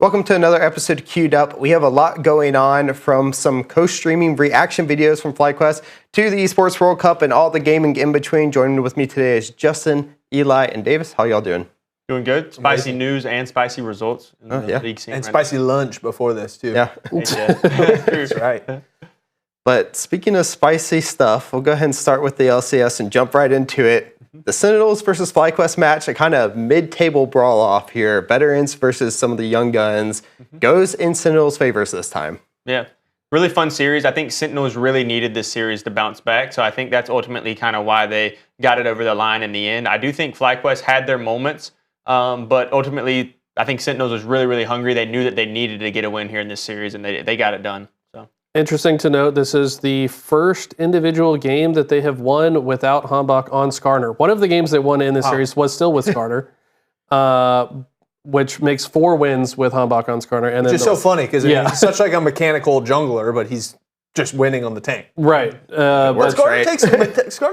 Welcome to another episode of Queued Up. We have a lot going on, from some co-streaming reaction videos from FlyQuest to the Esports World Cup and all the gaming in between. Joining with me today is Justin, Eli, and Davis. How y'all doing? Doing good. Spicy news and spicy results in the league scene. And spicy lunch before this, too. Yeah. That's right. But speaking of spicy stuff, we'll go ahead and start with the LCS and jump right into it. The Sentinels versus FlyQuest match, a kind of mid-table brawl-off here. Veterans versus some of the young guns. Goes in Sentinels' favors this time. Yeah. Really fun series. I think Sentinels really needed this series to bounce back, so I think that's ultimately kind of why they got it over the line in the end. I do think FlyQuest had their moments, but ultimately I think Sentinels was really, really hungry. They knew that they needed to get a win here in this series, and they got it done. Interesting to note, this is the first individual game that they have won without Hambach on Skarner. One of the games they won in this series was still with Skarner, which makes 4 wins with Hambach on Skarner. And Which is so funny, because he's such like a mechanical jungler, but he's just winning on the tank. Right. But Skarner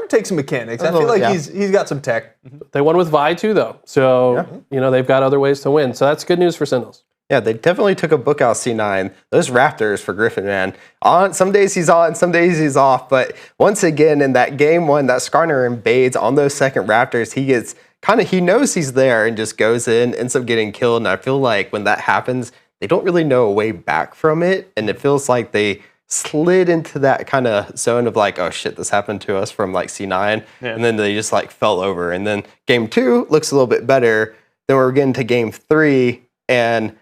takes some mechanics. I feel like he's got some tech. They won with Vi too, though. So, they've got other ways to win. So that's good news for Sentinels. Yeah, they definitely took a book out C9. Those Raptors for Griffin, man. Some days he's on, some days he's off. But once again, in that game one, that Skarner invades on those second Raptors, he knows he's there and just goes in, ends up getting killed. And I feel like when that happens, they don't really know a way back from it. And it feels like they slid into that kind of zone of like, oh shit, this happened to us from like C9. Yeah. And then they just like fell over. And then game 2 looks a little bit better. Then we're getting to game 3, and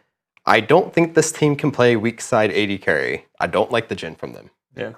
I don't think this team can play weak side AD carry. I don't like the gen from them. Yeah,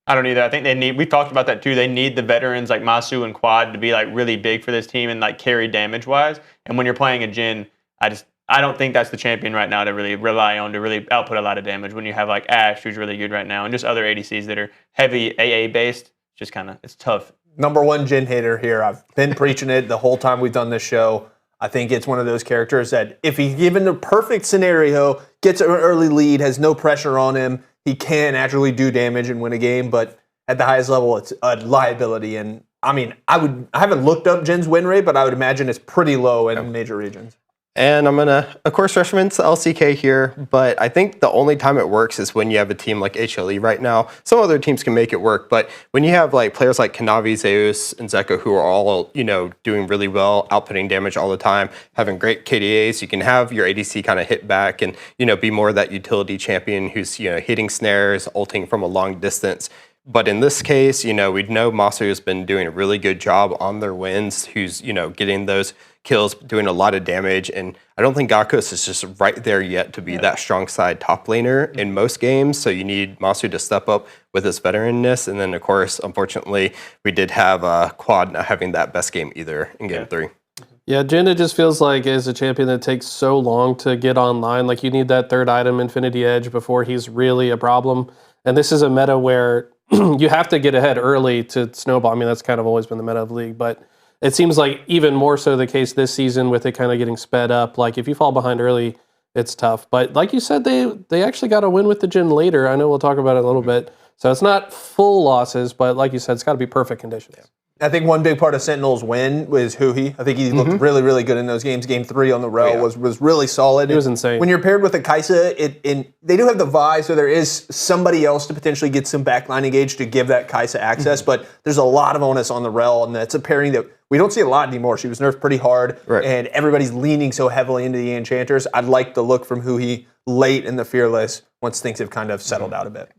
I don't either. I think we've talked about that too. They need the veterans like Masu and Quad to be like really big for this team and like carry damage wise. And when you're playing a gen, I don't think that's the champion right now to really rely on to really output a lot of damage. When you have like Ashe, who's really good right now, and just other ADCs that are heavy AA based, just it's tough. Number 1 gen hater here. I've been preaching it the whole time we've done this show. I think it's one of those characters that if he's given the perfect scenario, gets an early lead, has no pressure on him, he can actually do damage and win a game. But at the highest level, it's a liability. And I mean, I haven't looked up Jin's win rate, but I would imagine it's pretty low in major regions. And I'm going to, of course, reference LCK here, but I think the only time it works is when you have a team like HLE right now. Some other teams can make it work, but when you have like players like Kanavi, Zeus, and Zeko who are all, doing really well, outputting damage all the time, having great KDAs, you can have your ADC kind of hit back and, be more of that utility champion who's, hitting snares, ulting from a long distance. But in this case, we know Masu has been doing a really good job on their wins, who's, getting those kills, doing a lot of damage, and I don't think Gakos is just right there yet to be that strong side top laner in most games, so you need Masu to step up with his veteranness, and then of course, unfortunately, we did have Quad not having that best game either in game 3. Yeah, Jin, it just feels like is a champion that takes so long to get online. Like you need that third item, Infinity Edge, before he's really a problem, and this is a meta where you have to get ahead early to snowball. I mean, that's kind of always been the meta of the league, but it seems like even more so the case this season with it kind of getting sped up. Like if you fall behind early, it's tough. But like you said, they actually got a win with the gen later. I know we'll talk about it in a little bit. So it's not full losses, but like you said, it's got to be perfect conditions. Yeah. I think one big part of Sentinel's win was Huhi. I think he looked really, really good in those games. Game 3 on the row was really solid. He was insane. When you're paired with a Kai'Sa, they do have the Vi, so there is somebody else to potentially get some backline engage to give that Kai'Sa access, but there's a lot of onus on the rel, and that's a pairing that we don't see a lot anymore. She was nerfed pretty hard, and everybody's leaning so heavily into the Enchanters. I'd like the look from Huhi late in the Fearless once things have kind of settled out a bit.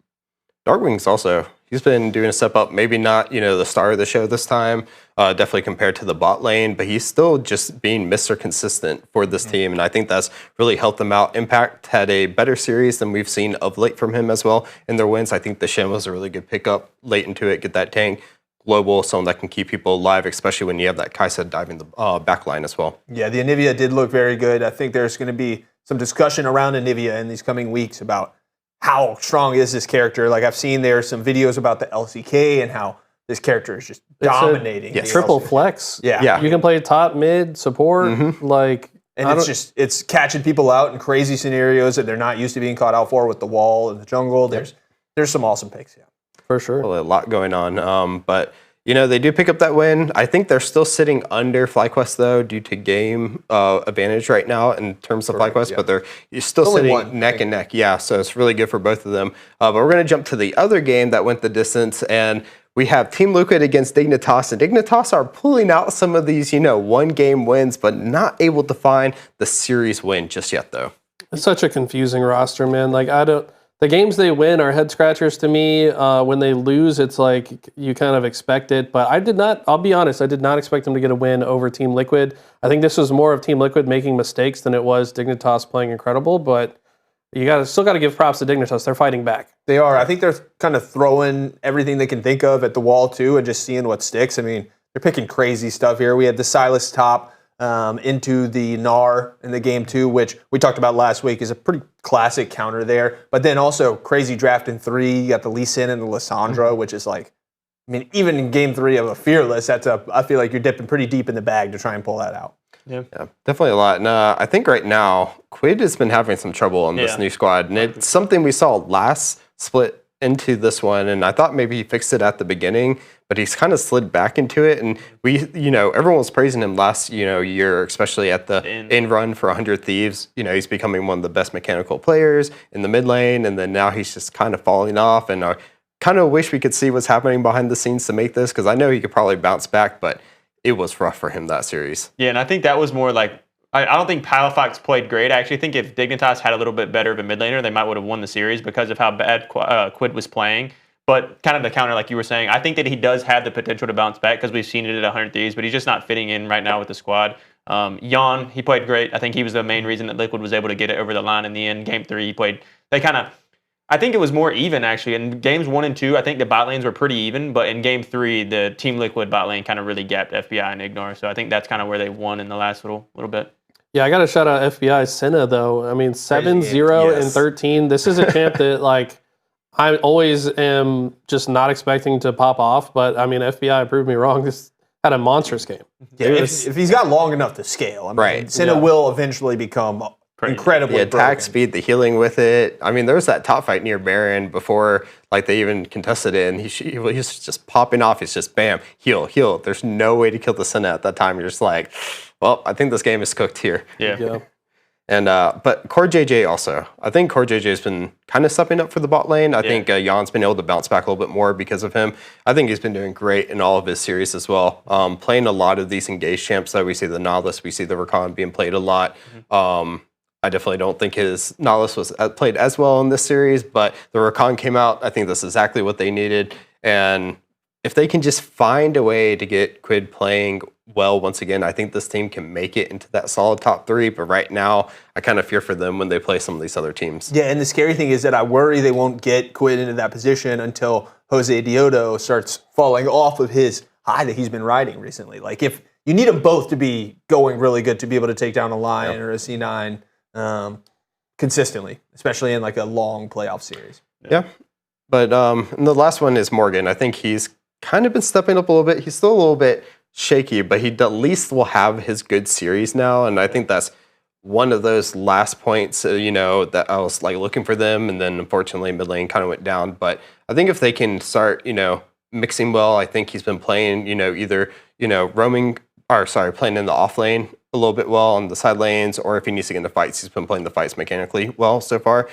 Darkwing's also, he's been doing a step up, maybe not, the star of the show this time, definitely compared to the bot lane, but he's still just being Mr. Consistent for this team, and I think that's really helped them out. Impact had a better series than we've seen of late from him as well in their wins. I think the Shen was a really good pickup late into it, get that tank. Global, someone that can keep people alive, especially when you have that Kai'Sa diving the back line as well. Yeah, the Anivia did look very good. I think there's going to be some discussion around Anivia in these coming weeks about how strong is this character. Like I've seen there's some videos about the LCK and how this character is just dominating. Triple flex. Yeah. You can play top, mid, support, And it's catching people out in crazy scenarios that they're not used to being caught out for with the wall and the jungle. There's some awesome picks, for sure. Well, a lot going on. But They do pick up that win. I think they're still sitting under FlyQuest, though, due to game advantage right now in terms of FlyQuest, but you're still sitting neck and neck. Yeah, so it's really good for both of them. But we're going to jump to the other game that went the distance, and we have Team Liquid against Dignitas, and Dignitas are pulling out some of these, one-game wins, but not able to find the series win just yet, though. It's such a confusing roster, man. The games they win are head scratchers to me. When they lose, it's like you kind of expect it. But I'll be honest, I did not expect them to get a win over Team Liquid. I think this was more of Team Liquid making mistakes than it was Dignitas playing incredible. But you still got to give props to Dignitas. They're fighting back. They are. I think they're kind of throwing everything they can think of at the wall, too, and just seeing what sticks. I mean, they're picking crazy stuff here. We had the Silas top into the Gnar in the game 2, which we talked about last week is a pretty classic counter there. But then also crazy draft in 3. You got the Lee Sin and the Lissandra, which is even in game 3 of a Fearless, I feel like you're dipping pretty deep in the bag to try and pull that out. Yeah, definitely a lot. And I think right now, Quid has been having some trouble on this new squad. And it's something we saw last split into this one. And I thought maybe he fixed it at the beginning, but he's kind of slid back into it. And everyone was praising him last, year, especially at the end run for 100 Thieves. He's becoming one of the best mechanical players in the mid lane. And then now he's just kind of falling off. And I kind of wish we could see what's happening behind the scenes to make this, because I know he could probably bounce back, but it was rough for him that series. Yeah, and I think that was more like, I don't think Palafox played great. I actually think if Dignitas had a little bit better of a mid laner, they might would have won the series because of how bad Quid was playing. But kind of the counter, like you were saying, I think that he does have the potential to bounce back because we've seen it at 100 Thieves, but he's just not fitting in right now with the squad. Jan, he played great. I think he was the main reason that Liquid was able to get it over the line in the end. Game 3, he played. I think it was more even, actually. In games 1 and 2, I think the bot lanes were pretty even, but in game 3, the Team Liquid bot lane kind of really gapped FBI and Ignore. So I think that's kind of where they won in the last little bit. Yeah, I got to shout out FBI Senna, though. I mean, 7-0 and 13. This is a champ that, I always am just not expecting to pop off, but, I mean, FBI proved me wrong. This had a monstrous game. Yeah, if he's got long enough to scale, Senna will eventually become incredibly the attack speed, the healing with it. I mean, there was that top fight near Baron before they even contested it, and he was just popping off. He's just bam, heal. There's no way to kill the Senna at that time. You're just like, well, I think this game is cooked here. Yeah. And but Core JJ also. I think Core JJ has been kind of stepping up for the bot lane. I think Jan's been able to bounce back a little bit more because of him. I think he's been doing great in all of his series as well. Playing a lot of these engaged champs. So we see the Nautilus, we see the Rakan being played a lot. I definitely don't think his Nautilus was played as well in this series, but the Rakan came out. I think that's exactly what they needed. And if they can just find a way to get Quid playing well once again, I think this team can make it into that solid top 3. But right now, I kind of fear for them when they play some of these other teams. Yeah, and the scary thing is that I worry they won't get Quid into that position until Jose Diodo starts falling off of his high that he's been riding recently. If you need them both to be going really good to be able to take down a Lion or a C9 consistently, especially in a long playoff series. Yeah. But and the last one is Morgan. I think he's kind of been stepping up a little bit. He's still a little bit shaky, but he at least will have his good series now. And I think that's one of those last points, that I was looking for them. And then unfortunately mid lane kind of went down. But I think if they can start, mixing well, I think he's been playing, either, playing in the off lane a little bit well on the side lanes, or if he needs to get into fights, he's been playing the fights mechanically well so far.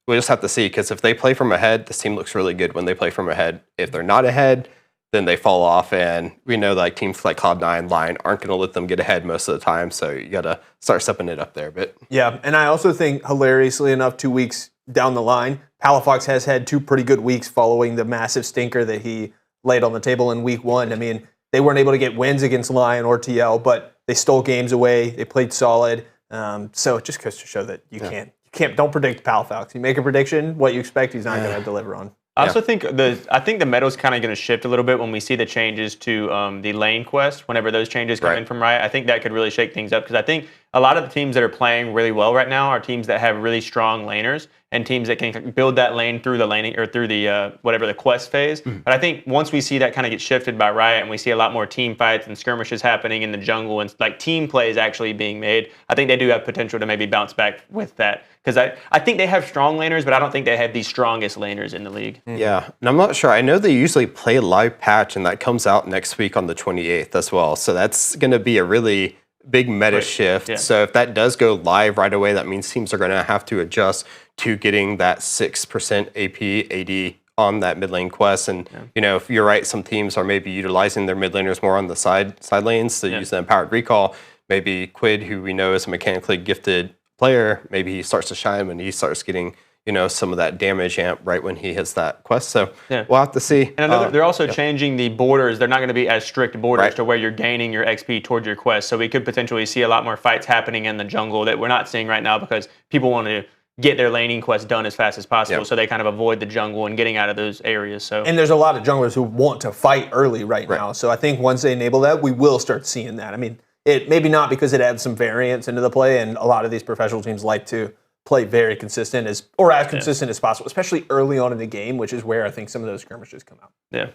We just have to see, because if they play from ahead, this team looks really good when they play from ahead. If they're not ahead, then they fall off, and we know teams like Cloud9, Lion aren't going to let them get ahead most of the time, so you got to start stepping it up there a bit. Yeah, and I also think, hilariously enough, 2 weeks down the line, Palafox has had 2 pretty good weeks following the massive stinker that he laid on the table in week 1. I mean, they weren't able to get wins against Lion or TL, but they stole games away. They played solid. So it just goes to show that you don't predict Palafox. You make a prediction, what you expect, he's not going to deliver on. I also think the meta's kind of going to shift a little bit when we see the changes to the lane quest. Whenever those changes come in from Riot, I think that could really shake things up, because I think a lot of the teams that are playing really well right now are teams that have really strong laners and teams that can build that lane through the laning or through the whatever the quest phase. But I think once we see that kind of get shifted by Riot and we see a lot more team fights and skirmishes happening in the jungle and like team plays actually being made, I think they do have potential to maybe bounce back with that. Because I think they have strong laners, but I don't think they have the strongest laners in the league. Yeah, and I'm not sure. I know they usually play live patch, and that comes out next week on the 28th as well. So that's going to be a really big meta shift. Yeah. So if that does go live right away, that means teams are going to have to adjust to getting that 6% AP AD on that mid lane quest. And you know, if you're right, some teams are maybe utilizing their mid laners more on the side lanes to use the empowered recall. Maybe Quid, who we know is a mechanically gifted player, maybe he starts to shine and he starts getting, you know, some of that damage amp right when he hits that quest. So we'll have to see. And they're also changing the borders. They're not going to be as strict borders to where you're gaining your XP towards your quest. So we could potentially see a lot more fights happening in the jungle that we're not seeing right now because people want to get their laning quest done as fast as possible. So they kind of avoid the jungle and getting out of those areas. So and there's a lot of junglers who want to fight early right now. So I think once they enable that, we will start seeing that. I mean, it maybe not because it adds some variance into the play, and a lot of these professional teams like to play very consistent as consistent as possible, especially early on in the game, which is where I think some of those skirmishes come out. Yeah.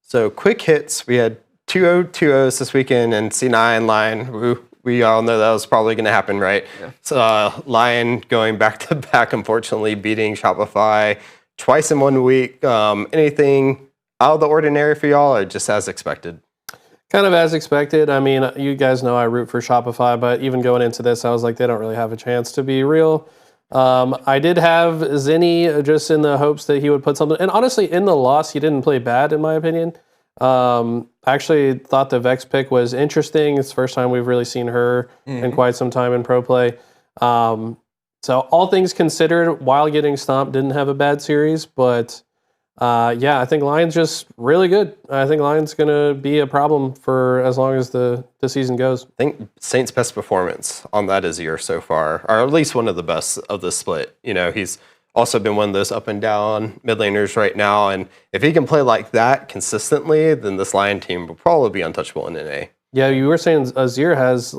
So quick hits. We had 2-0-2-0s this weekend, and C9 Lion. We all know that was probably going to happen, right? Yeah. So Lion going back to back, unfortunately beating Shopify twice in 1 week. Anything out of the ordinary for y'all, or just as expected? Kind of as expected. I mean, you guys know I root for Shopify, but even going into this, I was like, they don't really have a chance to be real. I did have Zinni just in the hopes that he would put something. And honestly, in the loss, he didn't play bad, in my opinion. I actually thought the Vex pick was interesting. It's the first time we've really seen her in quite some time in pro play. So all things considered, while getting stomped, didn't have a bad series, but I think Lion's just really good. I think Lion's going to be a problem for as long as the season goes. I think Saint's best performance on that Azir so far, or at least one of the best of the split. You know, he's also been one of those up and down mid laners right now, and if he can play like that consistently, then this Lion team will probably be untouchable in NA. Yeah, you were saying Azir has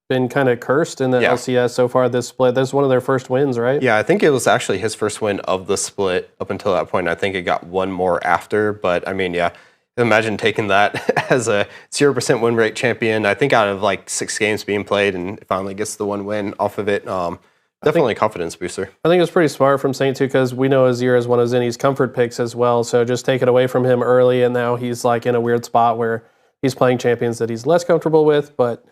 been kind of cursed in the LCS so far this split. This is one of their first wins, right? Yeah, I think it was actually his first win of the split up until that point. I think it got one more after, but I mean, imagine taking that as a 0% win rate champion. I think out of 6 games being played, and finally gets the one win off of it. Definitely a confidence booster. I think it's pretty smart from Saint too, because we know Azir is one of Zinni's comfort picks as well. So just take it away from him early, and now he's in a weird spot where he's playing champions that he's less comfortable with, but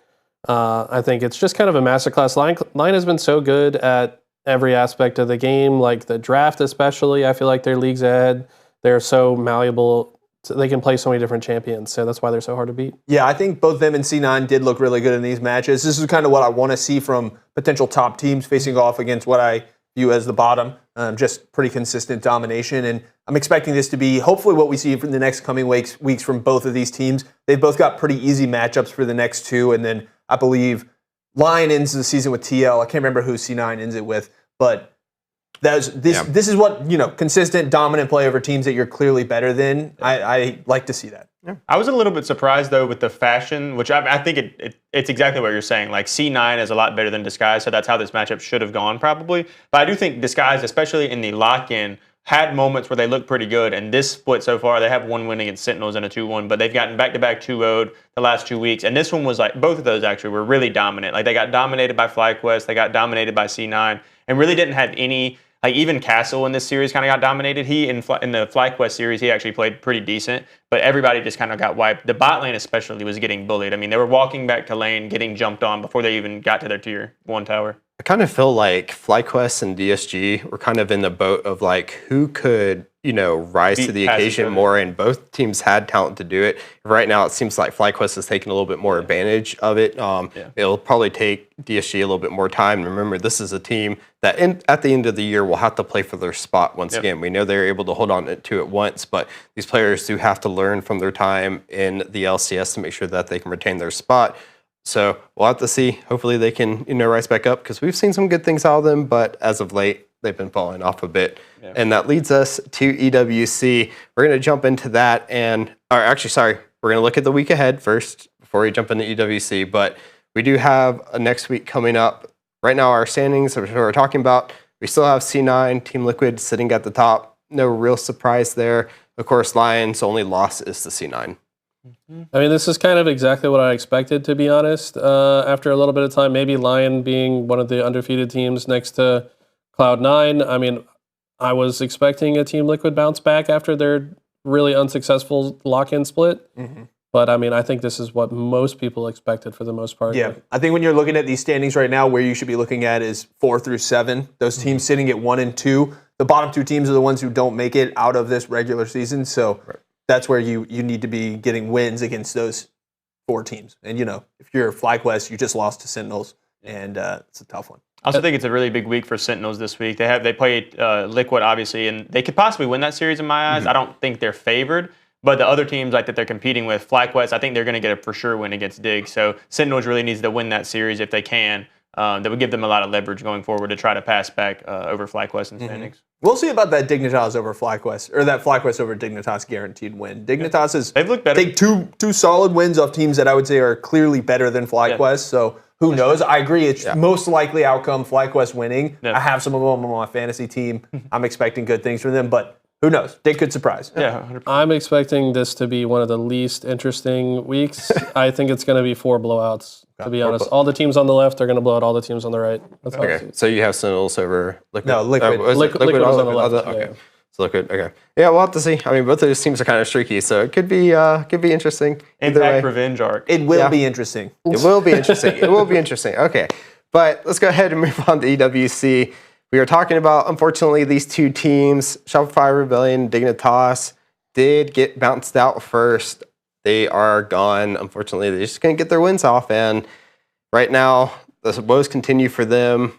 I think it's just kind of a masterclass. Lion has been so good at every aspect of the game, like the draft especially. I feel like their league's ahead. They're so malleable. So they can play so many different champions, so that's why they're so hard to beat. Yeah, I think both them and C9 did look really good in these matches. This is kind of what I want to see from potential top teams facing off against what I view as the bottom. Just pretty consistent domination, and I'm expecting this to be hopefully what we see for the next coming weeks from both of these teams. They've both got pretty easy matchups for the next two, and then I believe Lion ends the season with TL. I can't remember who C9 ends it with, but this is what, consistent, dominant play over teams that you're clearly better than. I like to see that. Yeah. I was a little bit surprised, though, with the fashion, which I think it's exactly what you're saying. C9 is a lot better than Disguise, so that's how this matchup should have gone, probably. But I do think Disguise, especially in the lock-in, had moments where they looked pretty good, and this split so far, they have one win against Sentinels and a 2-1, but they've gotten back-to-back 2-0'd the last 2 weeks, and this one was both of those actually were really dominant. They got dominated by FlyQuest, they got dominated by C9, and really didn't have any, even Castle in this series kind of got dominated. He, in the FlyQuest series, he actually played pretty decent, but everybody just kind of got wiped. The bot lane especially was getting bullied. I mean, they were walking back to lane, getting jumped on before they even got to their tier 1 tower. I kind of feel like FlyQuest and DSG were kind of in the boat of who could, rise to the occasion more, and both teams had talent to do it. Right now, it seems like FlyQuest is taking a little bit more advantage of it. It'll probably take DSG a little bit more time. And remember, this is a team that at the end of the year will have to play for their spot once again. We know they're able to hold on to it once, but these players do have to learn from their time in the LCS to make sure that they can retain their spot. So we'll have to see. Hopefully they can, rise back up, because we've seen some good things out of them, but as of late, they've been falling off a bit. Yeah. And that leads us to EWC. We're going to jump into that, we're going to look at the week ahead first before we jump into EWC, but we do have a next week coming up. Right now, our standings, which we're talking about, we still have C9, Team Liquid sitting at the top. No real surprise there. Of course, Lions' only loss is the C9. I mean, this is kind of exactly what I expected, to be honest. After a little bit of time, maybe Lion being one of the undefeated teams next to Cloud9. I mean, I was expecting a Team Liquid bounce back after their really unsuccessful lock-in split. But I mean, I think this is what most people expected for the most part. Yeah, I think when you're looking at these standings right now, where you should be looking at is 4 through 7. Those teams sitting at 1 and 2. The bottom 2 teams are the ones who don't make it out of this regular season. So that's where you need to be getting wins against those 4 teams. And, you know, if you're FlyQuest, you just lost to Sentinels, and it's a tough one. I also think it's a really big week for Sentinels this week. They played Liquid, obviously, and they could possibly win that series in my eyes. I don't think they're favored. But the other teams like that they're competing with, FlyQuest, I think they're going to get a for sure win against Dig. So Sentinels really needs to win that series if they can. That would give them a lot of leverage going forward to try to pass back over FlyQuest and standings. We'll see about that Dignitas over FlyQuest, or that FlyQuest over Dignitas guaranteed win. Dignitas is They've looked better. take two solid wins off teams that I would say are clearly better than FlyQuest. So who knows? I agree. It's most likely outcome FlyQuest winning. I have some of them on my fantasy team. I'm expecting good things from them, but who knows? They could surprise. Yeah, 100%. I'm expecting this to be one of the least interesting weeks. I think it's going to be 4 blowouts, to be honest. All the teams on the left are going to blow out all the teams on the right. That's how I see it. So you have Sentinels over Liquid? No, Liquid. Liquid was on the left. Okay. Yeah. So Liquid, okay. Yeah, we'll have to see. I mean, both of those teams are kind of streaky, so it could be interesting. Either way. Impact Revenge arc. It will be interesting. It will be interesting. It will be interesting. Okay. But let's go ahead and move on to EWC. We were talking about, unfortunately, these 2 teams, Shopify Rebellion, Dignitas, did get bounced out first. They are gone. Unfortunately, they're just going to get their wins off. And right now, the woes continue for them.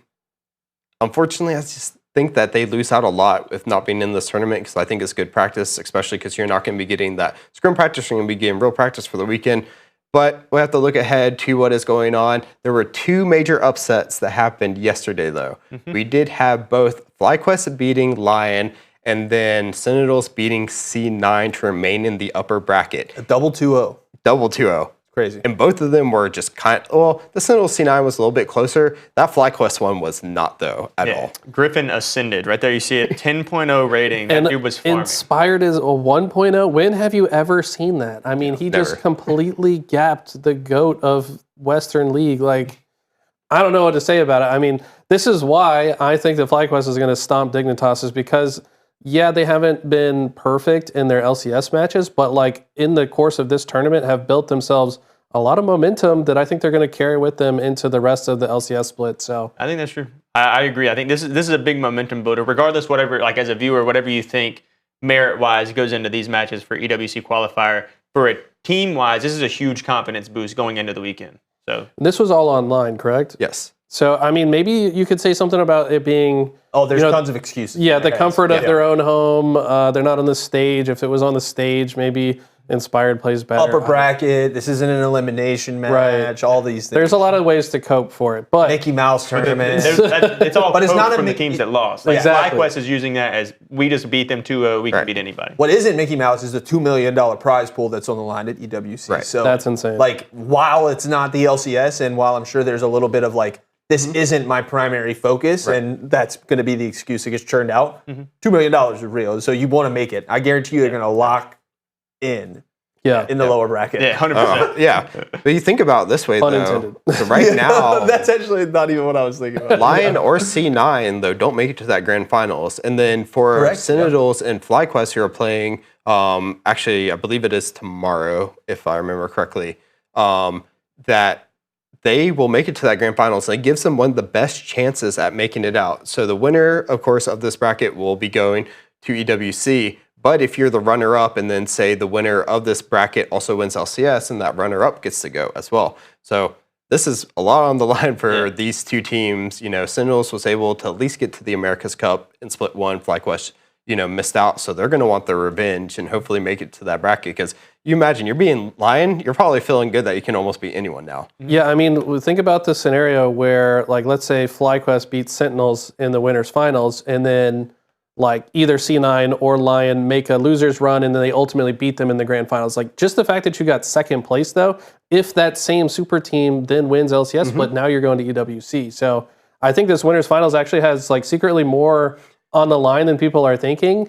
Unfortunately, I just think that they lose out a lot with not being in this tournament, because I think it's good practice, especially because you're not going to be getting that scrim practice. You're going to be getting real practice for the weekend. But we have to look ahead to what is going on. There were 2 major upsets that happened yesterday, though. We did have both FlyQuest beating Lion and then Sentinels beating C9 to remain in the upper bracket. A double 2-0. Double 2-0. Crazy. And both of them were just the Sentinels C9 was a little bit closer. That FlyQuest one was not, though, at all. Griffin ascended. Right there, you see it. 10.0 rating. That dude was farming. Inspired is a 1.0. When have you ever seen that? I mean, he just completely gapped the GOAT of Western League. Like, I don't know what to say about it. I mean, this is why I think that FlyQuest is going to stomp Dignitas, is because, yeah, they haven't been perfect in their LCS matches, but like in the course of this tournament have built themselves a lot of momentum that I think they're going to carry with them into the rest of the LCS split. So I think that's true. I agree. I think this is a big momentum builder, regardless whatever, like as a viewer, whatever you think merit-wise goes into these matches for EWC Qualifier. For a team-wise, this is a huge confidence boost going into the weekend. So this was all online, correct? Yes. So, I mean, maybe you could say something about it being... Oh, there's tons of excuses. Yeah, the comfort of their own home. They're not on the stage. If it was on the stage, maybe Inspired plays better. Upper bracket. This isn't an elimination match. All these things. There's a lot of ways to cope for it. But Mickey Mouse tournament. It's all But it's not from a the teams that lost. Like Exactly. FlyQuest is using that as we just beat them 2-0. We can beat anybody. What isn't Mickey Mouse is the $2 million prize pool that's on the line at EWC. Right. So That's insane. Like, while it's not the LCS, and while I'm sure there's a little bit of like, this isn't my primary focus, and that's going to be the excuse that gets churned out. $2 million is real, so you want to make it. I guarantee you they're going to lock in the lower bracket. Yeah, 100%. Yeah. But you think about it this way, Pun though. intended. So right now, That's actually not even what I was thinking about. Lion or C9, though, don't make it to that grand finals. And then for Correct. Sentinels and FlyQuest, who are playing, actually, I believe it is tomorrow, if I remember correctly, that they will make it to that grand finals. And it gives them one of the best chances at making it out. So the winner, of course, of this bracket will be going to EWC. But if you're the runner-up and then say the winner of this bracket also wins LCS, and that runner-up gets to go as well. So this is a lot on the line for these 2 teams. You know, Sentinels was able to at least get to the America's Cup in Split 1. FlyQuest, missed out. So they're going to want their revenge and hopefully make it to that bracket. Because you imagine, you're being Lion, you're probably feeling good that you can almost beat anyone now. yeah, I mean, think about the scenario where, like, let's say FlyQuest beats Sentinels in the winners finals, and then like either C9 or Lion make a loser's run and then they ultimately beat them in the grand finals. Like just the fact that you got second place though, if that same super team then wins LCS, but now you're going to EWC. So I think this winners finals actually has like secretly more on the line than people are thinking.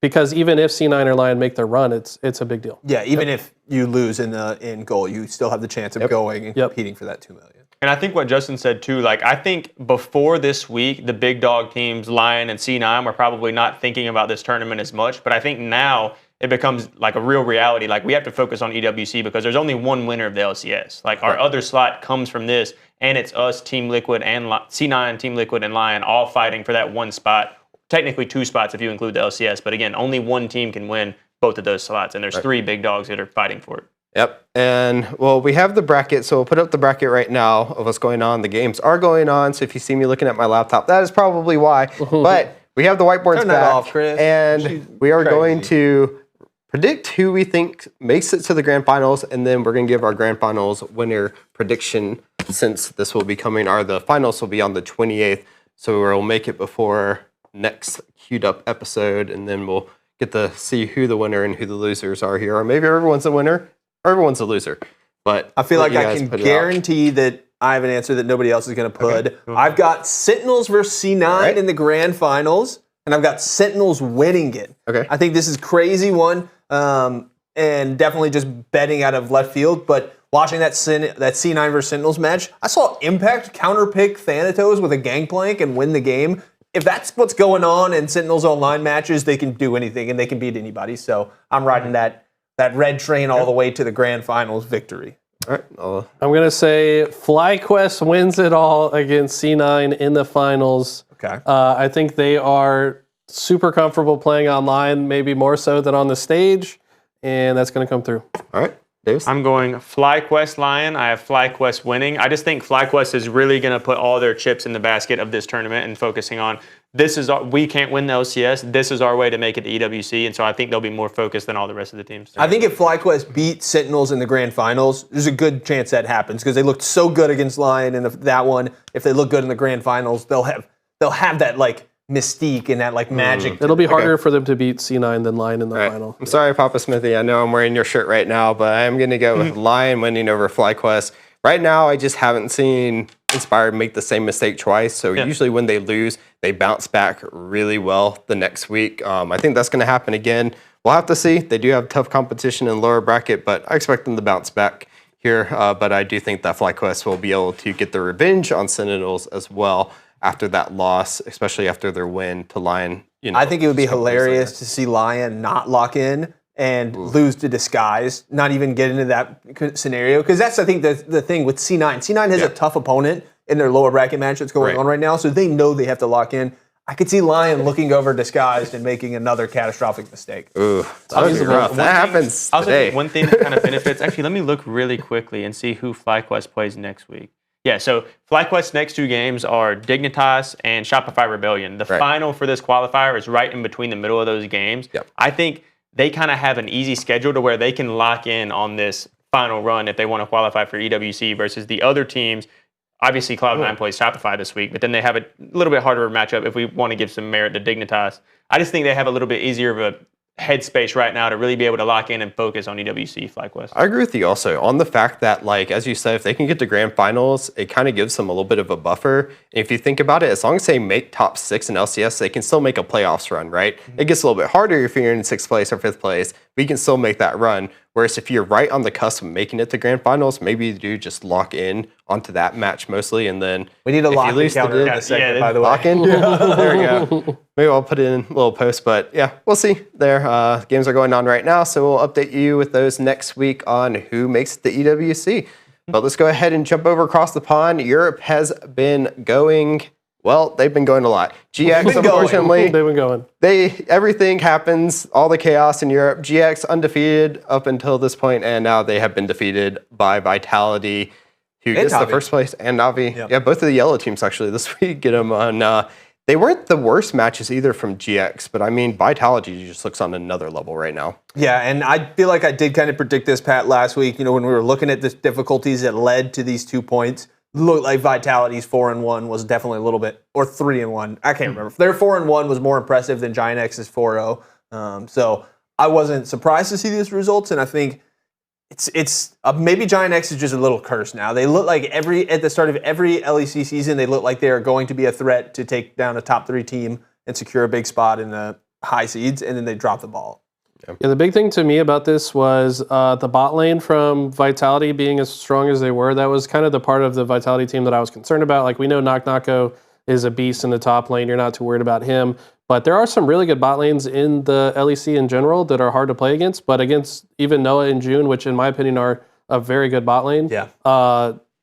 Because even if C9 or Lion make their run, it's a big deal. Yeah, even if you lose in goal, you still have the chance of going and competing for that $2 million. And I think what Justin said too, like I think before this week, the big dog teams, Lion and C9, were probably not thinking about this tournament as much. But I think now it becomes like a real reality. Like we have to focus on EWC because there's only one winner of the LCS. Like our other slot comes from this, and it's us, Team Liquid, and C9, Team Liquid, and Lion all fighting for that one spot. Technically 2 spots if you include the LCS, but again, only one team can win both of those slots, and there's 3 big dogs that are fighting for it. Yep. And, well, we have the bracket, so we'll put up the bracket right now of what's going on. The games are going on, so if you see me looking at my laptop, that is probably why. But we have the whiteboards Turn back, that off, Chris. and we are going to predict who we think makes it to the grand finals, and then we're going to give our grand finals winner prediction since this will be coming, the finals will be on the 28th, so we'll make it before next queued up episode, and then we'll get to see who the winner and who the losers are here. Or maybe everyone's a winner, or everyone's a loser. But I feel like I can guarantee that I have an answer that nobody else is going to put. Okay. I've got Sentinels versus C9 in the grand finals, and I've got Sentinels winning it. Okay. I think this is crazy one, and definitely just betting out of left field, but watching that C9 versus Sentinels match, I saw Impact counterpick Thanatos with a gangplank and win the game. If that's what's going on in Sentinels Online matches, they can do anything and they can beat anybody. So I'm riding that red train all the way to the grand finals victory. All right. I'm going to say FlyQuest wins it all against C9 in the finals. Okay. I think they are super comfortable playing online, maybe more so than on the stage, and that's going to come through. All right. Davis? I'm going FlyQuest Lion. I have FlyQuest winning. I just think FlyQuest is really going to put all their chips in the basket of this tournament and focusing on we can't win the LCS. This is our way to make it to EWC, and so I think they'll be more focused than all the rest of the teams. I think if FlyQuest beat Sentinels in the grand finals, there's a good chance that happens because they looked so good against Lion in that one. If they look good in the grand finals, they'll have that like mystique and that like magic. It'll be harder for them to beat C9 than Lion in the final. I'm sorry, Papa Smithy. I know I'm wearing your shirt right now, but I'm going to go with Lion winning over FlyQuest. Right now, I just haven't seen Inspired make the same mistake twice. So usually when they lose, they bounce back really well the next week. I think that's going to happen again. We'll have to see. They do have tough competition in lower bracket, but I expect them to bounce back here. But I do think that FlyQuest will be able to get the revenge on Sentinels as well after that loss, especially after their win to Lion. I think it would be hilarious to see Lion not lock in and lose to Disguise, not even get into that scenario. Because that's, I think, the thing with C9. C9 has a tough opponent in their lower bracket match that's going on right now, so they know they have to lock in. I could see Lion looking over Disguised and making another catastrophic mistake. Ooh, that rough. That happens today. One thing that kind of benefits, actually, let me look really quickly and see who FlyQuest plays next week. Yeah, so FlyQuest's next 2 games are Dignitas and Shopify Rebellion. The final for this qualifier is right in between the middle of those games. Yep. I think they kind of have an easy schedule to where they can lock in on this final run if they want to qualify for EWC versus the other teams. Obviously, Cloud9 plays Shopify this week, but then they have a little bit harder matchup if we want to give some merit to Dignitas. I just think they have a little bit easier of a headspace right now to really be able to lock in and focus on EWC FlyQuest. I agree with you also on the fact that, like, as you said, if they can get to grand finals, it kind of gives them a little bit of a buffer. And if you think about it, as long as they make top 6 in LCS, they can still make a playoffs run, right? It gets a little bit harder if you're in 6th place or 5th place, but you can still make that run. Whereas if you're right on the cusp of making it to grand finals, maybe you do just lock in onto that match mostly, and then we need a lock-in counter in a second, by the way. Lock-in? There we go. Maybe I'll put it in a little post, but yeah, we'll see there. Games are going on right now, so we'll update you with those next week on who makes it to EWC. But let's go ahead and jump over across the pond. Europe has been going... Well, they've been going a lot. GX, unfortunately, they've been going. Everything happens, all the chaos in Europe. GX undefeated up until this point, and now they have been defeated by Vitality, who gets the first place, and Navi. Yep. Yeah, both of the yellow teams actually this week get them on. They weren't the worst matches either from GX, but I mean, Vitality just looks on another level right now. Yeah, and I feel like I did kind of predict this, Pat, last week. You know, when we were looking at the difficulties that led to these 2 points, looked like Vitality's 4-1 was definitely a little bit, or 3-1. I can't remember. Their 4-1 was more impressive than Giant X's 4-0. So I wasn't surprised to see these results, and I think it's maybe Giant X is just a little cursed now. They look like at the start of every LEC season, they look like they are going to be a threat to take down a top 3 team and secure a big spot in the high seeds, and then they drop the ball. Yeah, the big thing to me about this was the bot lane from Vitality being as strong as they were. That was kind of the part of the Vitality team that I was concerned about. Like, we know Knock is a beast in the top lane. You're not too worried about him. But there are some really good bot lanes in the LEC in general that are hard to play against. But against even Noah and June, which in my opinion are a very good bot lane,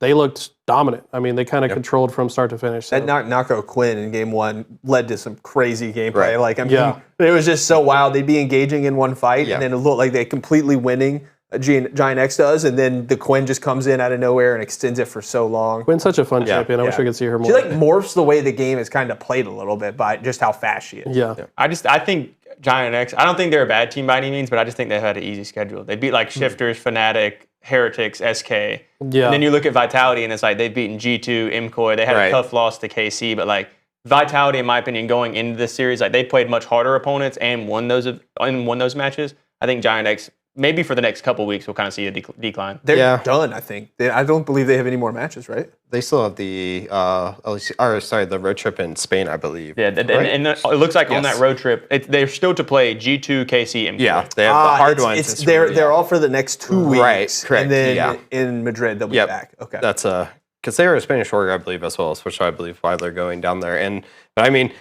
they looked dominant. I mean, they kind of controlled from start to finish. So. That Nako Quinn in game 1 led to some crazy gameplay. Like, I mean, it was just so wild. They'd be engaging in one fight, and then it looked like they're completely winning. Giant X does, and then the Quinn just comes in out of nowhere and extends it for so long. Quinn's such a fun champion. I wish we could see her more. She like morphs the way the game is kind of played a little bit by just how fast she is. Yeah. I think Giant X, I don't think they're a bad team by any means, but I just think they've had an easy schedule. They beat like Shifters, Fnatic, Heretics, SK. Yeah. And then you look at Vitality and it's like they've beaten G2, MCOY. They had a tough loss to KC, but like Vitality, in my opinion, going into this series, like they played much harder opponents and won those matches. I think Giant X, maybe for the next couple weeks, we'll kind of see a decline. They're done, I think. I don't believe they have any more matches, right? They still have the the road trip in Spain, I believe. Yeah, and it looks like on that road trip, they're still to play G2, KC, and yeah, they have the hard ones. They're all for the next 2 weeks, right? Correct. And then in Madrid they'll be back. Okay, that's because they were a Spanish org, I believe, as well, which I believe why they're going down there. But I mean,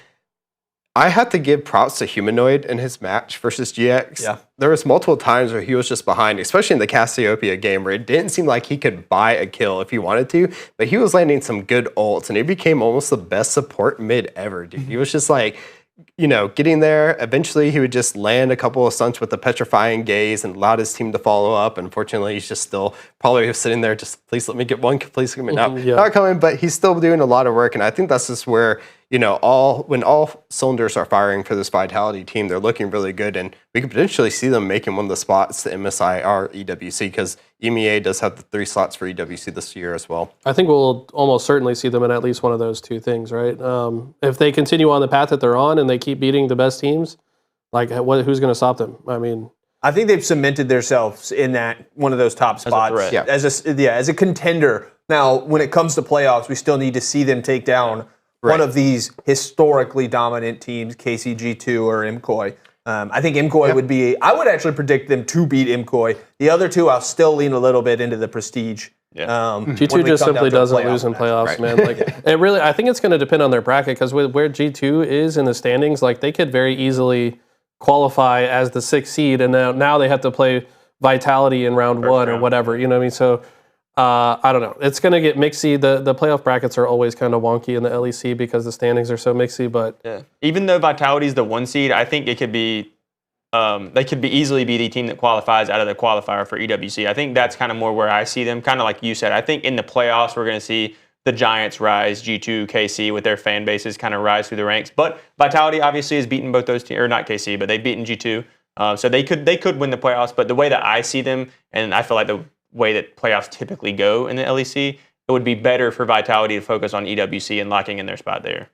I had to give props to Humanoid in his match versus GX. Yeah. There was multiple times where he was just behind, especially in the Cassiopeia game, where it didn't seem like he could buy a kill if he wanted to, but he was landing some good ults, and he became almost the best support mid ever, dude. He was just like, getting there. Eventually, he would just land a couple of stunts with the petrifying gaze and allowed his team to follow up. Unfortunately, he's just still probably sitting there, just please let me get one, please let me not coming, but he's still doing a lot of work, and I think that's just where when all cylinders are firing for this Vitality team, they're looking really good, and we could potentially see them making one of the spots to MSI or EWC, because EMEA does have the 3 slots for EWC this year as well. I think we'll almost certainly see them in at least one of those 2 things, right? If they continue on the path that they're on and they keep beating the best teams, like who's going to stop them? I mean, I think they've cemented themselves in that one of those top spots as a contender. Now, when it comes to playoffs, we still need to see them take down one of these historically dominant teams, KCG2 or MCOY. I think MCOY would be, I would actually predict them to beat MCOY. The other 2, I'll still lean a little bit into the prestige. G2 just simply doesn't lose in playoffs, man. Like, it really, I think it's going to depend on their bracket, because with where G2 is in the standings, like they could very easily qualify as the 6th seed, and now they have to play Vitality in round 1 or whatever. You know what I mean? So I don't know. It's going to get mixy. The playoff brackets are always kind of wonky in the LEC because the standings are so mixy. But even though Vitality is the 1 seed, I think it could be they could easily be the team that qualifies out of the qualifier for EWC. I think that's kind of more where I see them, kind of like you said. I think in the playoffs we're going to see the Giants rise, G2, KC with their fan bases kind of rise through the ranks. But Vitality obviously has beaten both those teams, or not KC, but they've beaten G2. So they could win the playoffs. But the way that I see them, and I feel like the way that playoffs typically go in the LEC, it would be better for Vitality to focus on EWC and locking in their spot there.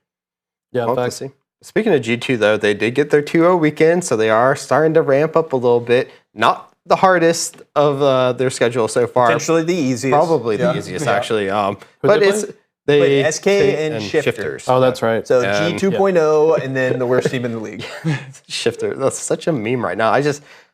Yeah, in fact, speaking of G2, though, they did get their 2-0 weekend, so they are starting to ramp up a little bit. Not the hardest of their schedule so far. Potentially the easiest. Probably the easiest, actually. But it's SK and Shifters. Oh, that's right. So G 2.0 and then the worst team in the league. Shifter. That's such a meme right now.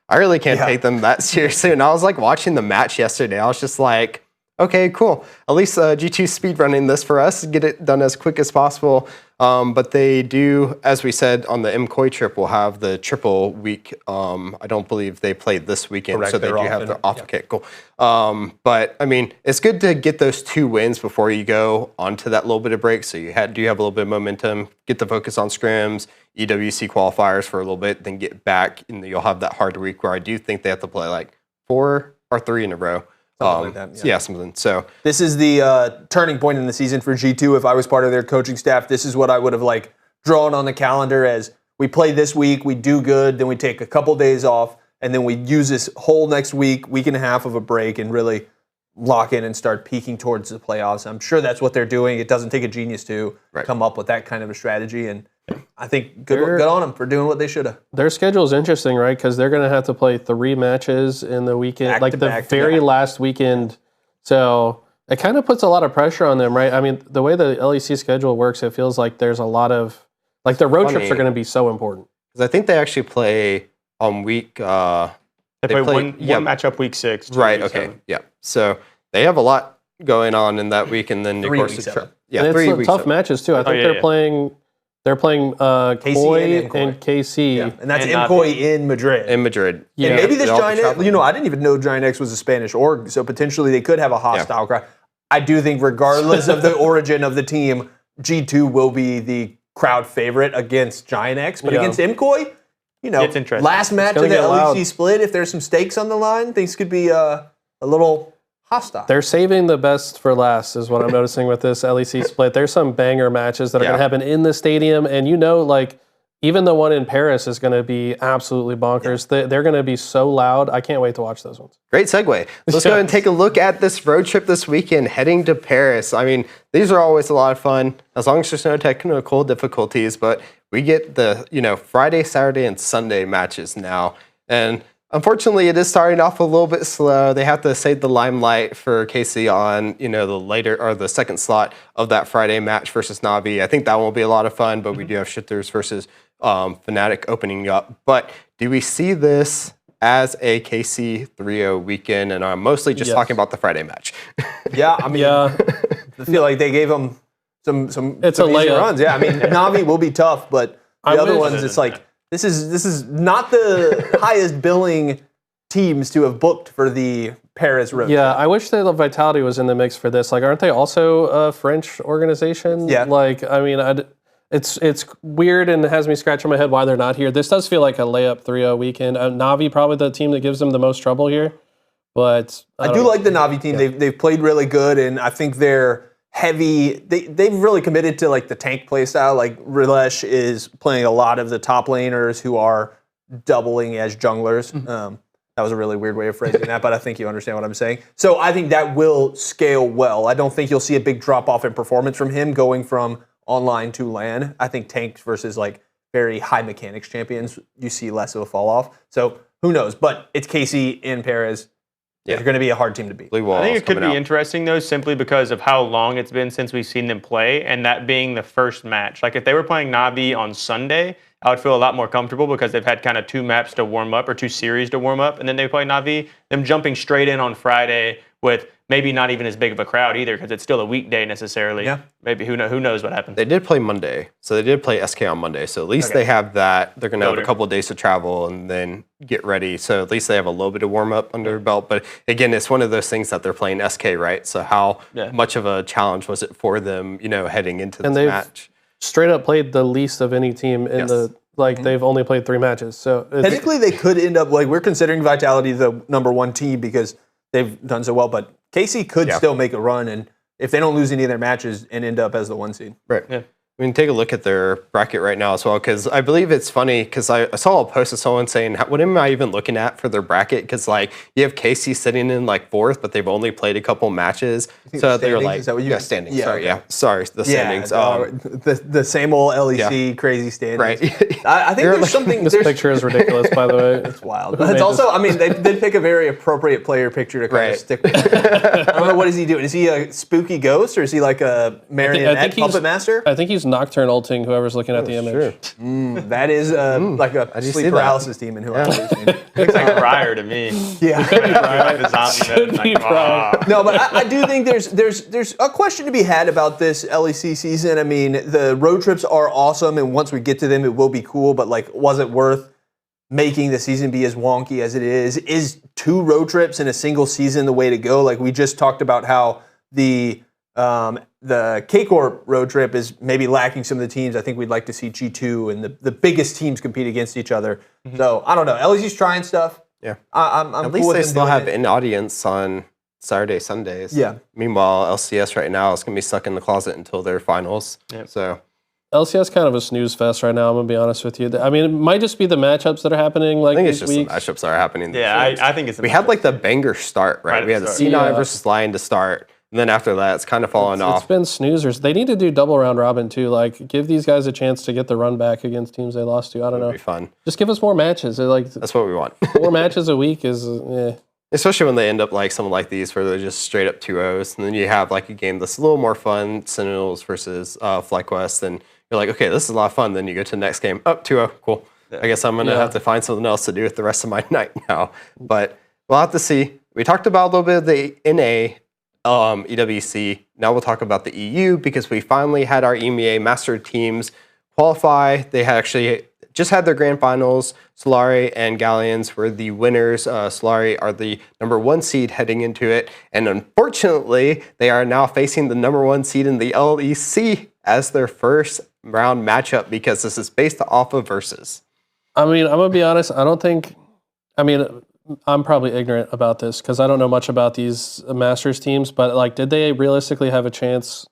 I really can't take them that seriously. And I was like watching the match yesterday. I was just like, okay, cool. At least G2 speedrunning this for us, get it done as quick as possible. But they do, as we said, on the MCOY trip, will have the triple week. I don't believe they played this weekend, so they do have their off. Okay, cool. But, I mean, it's good to get those 2 wins before you go onto that little bit of break. So you do have a little bit of momentum, get the focus on scrims, EWC qualifiers for a little bit, then get back, and you'll have that hard week where I do think they have to play like 4 or 3 in a row. Something like that, yeah, something. So this is the turning point in the season for G2. If I was part of their coaching staff, this is what I would have like drawn on the calendar as we play this week, we do good, then we take a couple days off, and then we use this whole next week and a half of a break and really lock in and start peaking towards the playoffs. I'm sure that's what they're doing. It doesn't take a genius to come up with that kind of a strategy, and I think good on them for doing what they should have. Their schedule is interesting, right? Because they're going to have to play 3 matches in the weekend, very last weekend. So it kind of puts a lot of pressure on them, right? I mean, the way the LEC schedule works, it feels like there's a lot of the road trips are going to be so important. Because I think they actually play on week. They play one matchup week 6. Right. Okay. 7. Yeah. So they have a lot going on in that week, and then of course it's and it's tough matches too. I think they're playing. They're playing Koi and KC. And that's Koi in Madrid. In Madrid. Yeah. And maybe this Giant X, I didn't even know Giant X was a Spanish org, so potentially they could have a hostile crowd. I do think regardless of the origin of the team, G2 will be the crowd favorite against Giant X. But against Koi, it's interesting. Last match of the LEC split, if there's some stakes on the line, things could be a little hostile. They're saving the best for last, is what I'm noticing with this LEC split. There's some banger matches that are going to happen in the stadium, and even the one in Paris is going to be absolutely bonkers. They're going to be so loud. I can't wait to watch those ones. Great segue. Let's go ahead and take a look at this road trip this weekend, heading to Paris. I mean, these are always a lot of fun, as long as there's no technical difficulties, but we get the Friday, Saturday, and Sunday matches now, and unfortunately, it is starting off a little bit slow. They have to save the limelight for KC on, the later or the second slot of that Friday match versus Navi. I think that will be a lot of fun, but we do have Shifters versus Fnatic opening up. But do we see this as a KC 3-0 weekend? And I'm mostly just talking about the Friday match. I feel like they gave them some easy runs. Yeah, I mean, Navi will be tough, but the other ones, it's like, This is not the highest billing teams to have booked for the Paris road. Yeah, I wish that Vitality was in the mix for this. Aren't they also a French organization? Yeah. It's weird and it has me scratching my head why they're not here. This does feel like a layup 3-0 weekend. Navi probably the team that gives them the most trouble here, but I do like the Navi team. Yeah. They've played really good, and I think they're heavy. They've really committed to the tank play style. Rilesh is playing a lot of the top laners who are doubling as junglers. That was a really weird way of phrasing that, but I think you understand what I'm saying. So I think that will scale well. I don't think you'll see a big drop off in performance from him going from online to LAN. I think tanks versus very high mechanics champions, you see less of a fall off. So who knows? But it's KC in Paris. They're going to be a hard team to beat. I think it could be interesting, though, simply because of how long it's been since we've seen them play, and that being the first match. If they were playing Navi on Sunday, I would feel a lot more comfortable because they've had kind of 2 maps to warm up or 2 series to warm up, and then they play Navi. Them jumping straight in on Friday with maybe not even as big of a crowd either because it's still a weekday necessarily. Yeah. Maybe who knows what happens. They did play Monday. So they did play SK on Monday. So at least they have that. They're going to have a couple of days to travel and then get ready. So at least they have a little bit of warm up under their belt. But again, it's one of those things that they're playing SK, right? So how much of a challenge was it for them, heading into this match? Straight up played the least of any team in the they've only played 3 matches. So technically they could end up we're considering Vitality the number 1 team because they've done so well, but KC could still make a run, and if they don't lose any of their matches and end up as the 1 seed. Right. Yeah. I mean, take a look at their bracket right now as well, because I believe it's funny, because I saw a post of someone saying, what am I even looking at for their bracket? Because, you have KC sitting in, 4th, but they've only played a couple matches. So they're like, is that what you standings. Yeah, Sorry, Sorry, the standings. The same old LEC crazy standings. Right. I think there's something... This picture is ridiculous, by the way. It's wild. But it's also, they pick a very appropriate player picture to kind of stick with. I don't know, what is he doing? Is he a spooky ghost, or is he like a marionette puppet master? I think he's Nocturne ulting whoever's looking at the image. That is like a sleep paralysis demon who I'm using. Looks like Briar to me. Yeah. No, but I do think there's a question to be had about this LEC season. I mean, the road trips are awesome, and once we get to them, it will be cool. But was it worth making the season be as wonky as it is? Is 2 road trips in a single season the way to go? We just talked about how the K-Corp road trip is maybe lacking some of the teams. I think we'd like to see G2 and the biggest teams compete against each other. So I don't know. LEC's trying stuff. Yeah. I'm At least they still have an audience on Saturday, Sundays. Yeah. Meanwhile, LCS right now is going to be stuck in the closet until their finals. Yeah. So LCS kind of a snooze fest right now. I'm gonna be honest with you. I mean, it might just be the matchups that are happening. Like I think it's these just weeks. the matchups that are happening. Yeah, I think it's. We had like the banger start, right? Right at We had the the start. C9 Yeah. versus Lion to start, and then after that, it's kind of fallen It's off. been snoozers. They need to do double round robin too. Like, give these guys a chance to get the run back against teams they lost to. I don't It'll know. be fun. Just give us more matches. They're like That's what we want. 4 matches a week is. Especially when they end up like something like these where they're just straight up 2-0s. And then you have like a game that's a little more fun, Sentinels versus FlyQuest, and you're like, okay, this is a lot of fun. Then you go to the next game, 2-0, cool. I guess I'm going to have to find something else to do with the rest of my night now. But we'll have to see. We talked about a little bit of the NA EWC. Now we'll talk about the EU because we finally had our EMEA master teams qualify. They had actually just had their grand finals. Solari and Galleons were the winners. Solari are the number 1 seed heading into it. And unfortunately, they are now facing the number 1 seed in the LEC as their first round matchup because this is based off of versus. I mean, I'm gonna be honest. I don't think. I mean, I'm probably ignorant about this because I don't know much about these Masters teams. But like, did they realistically have a chance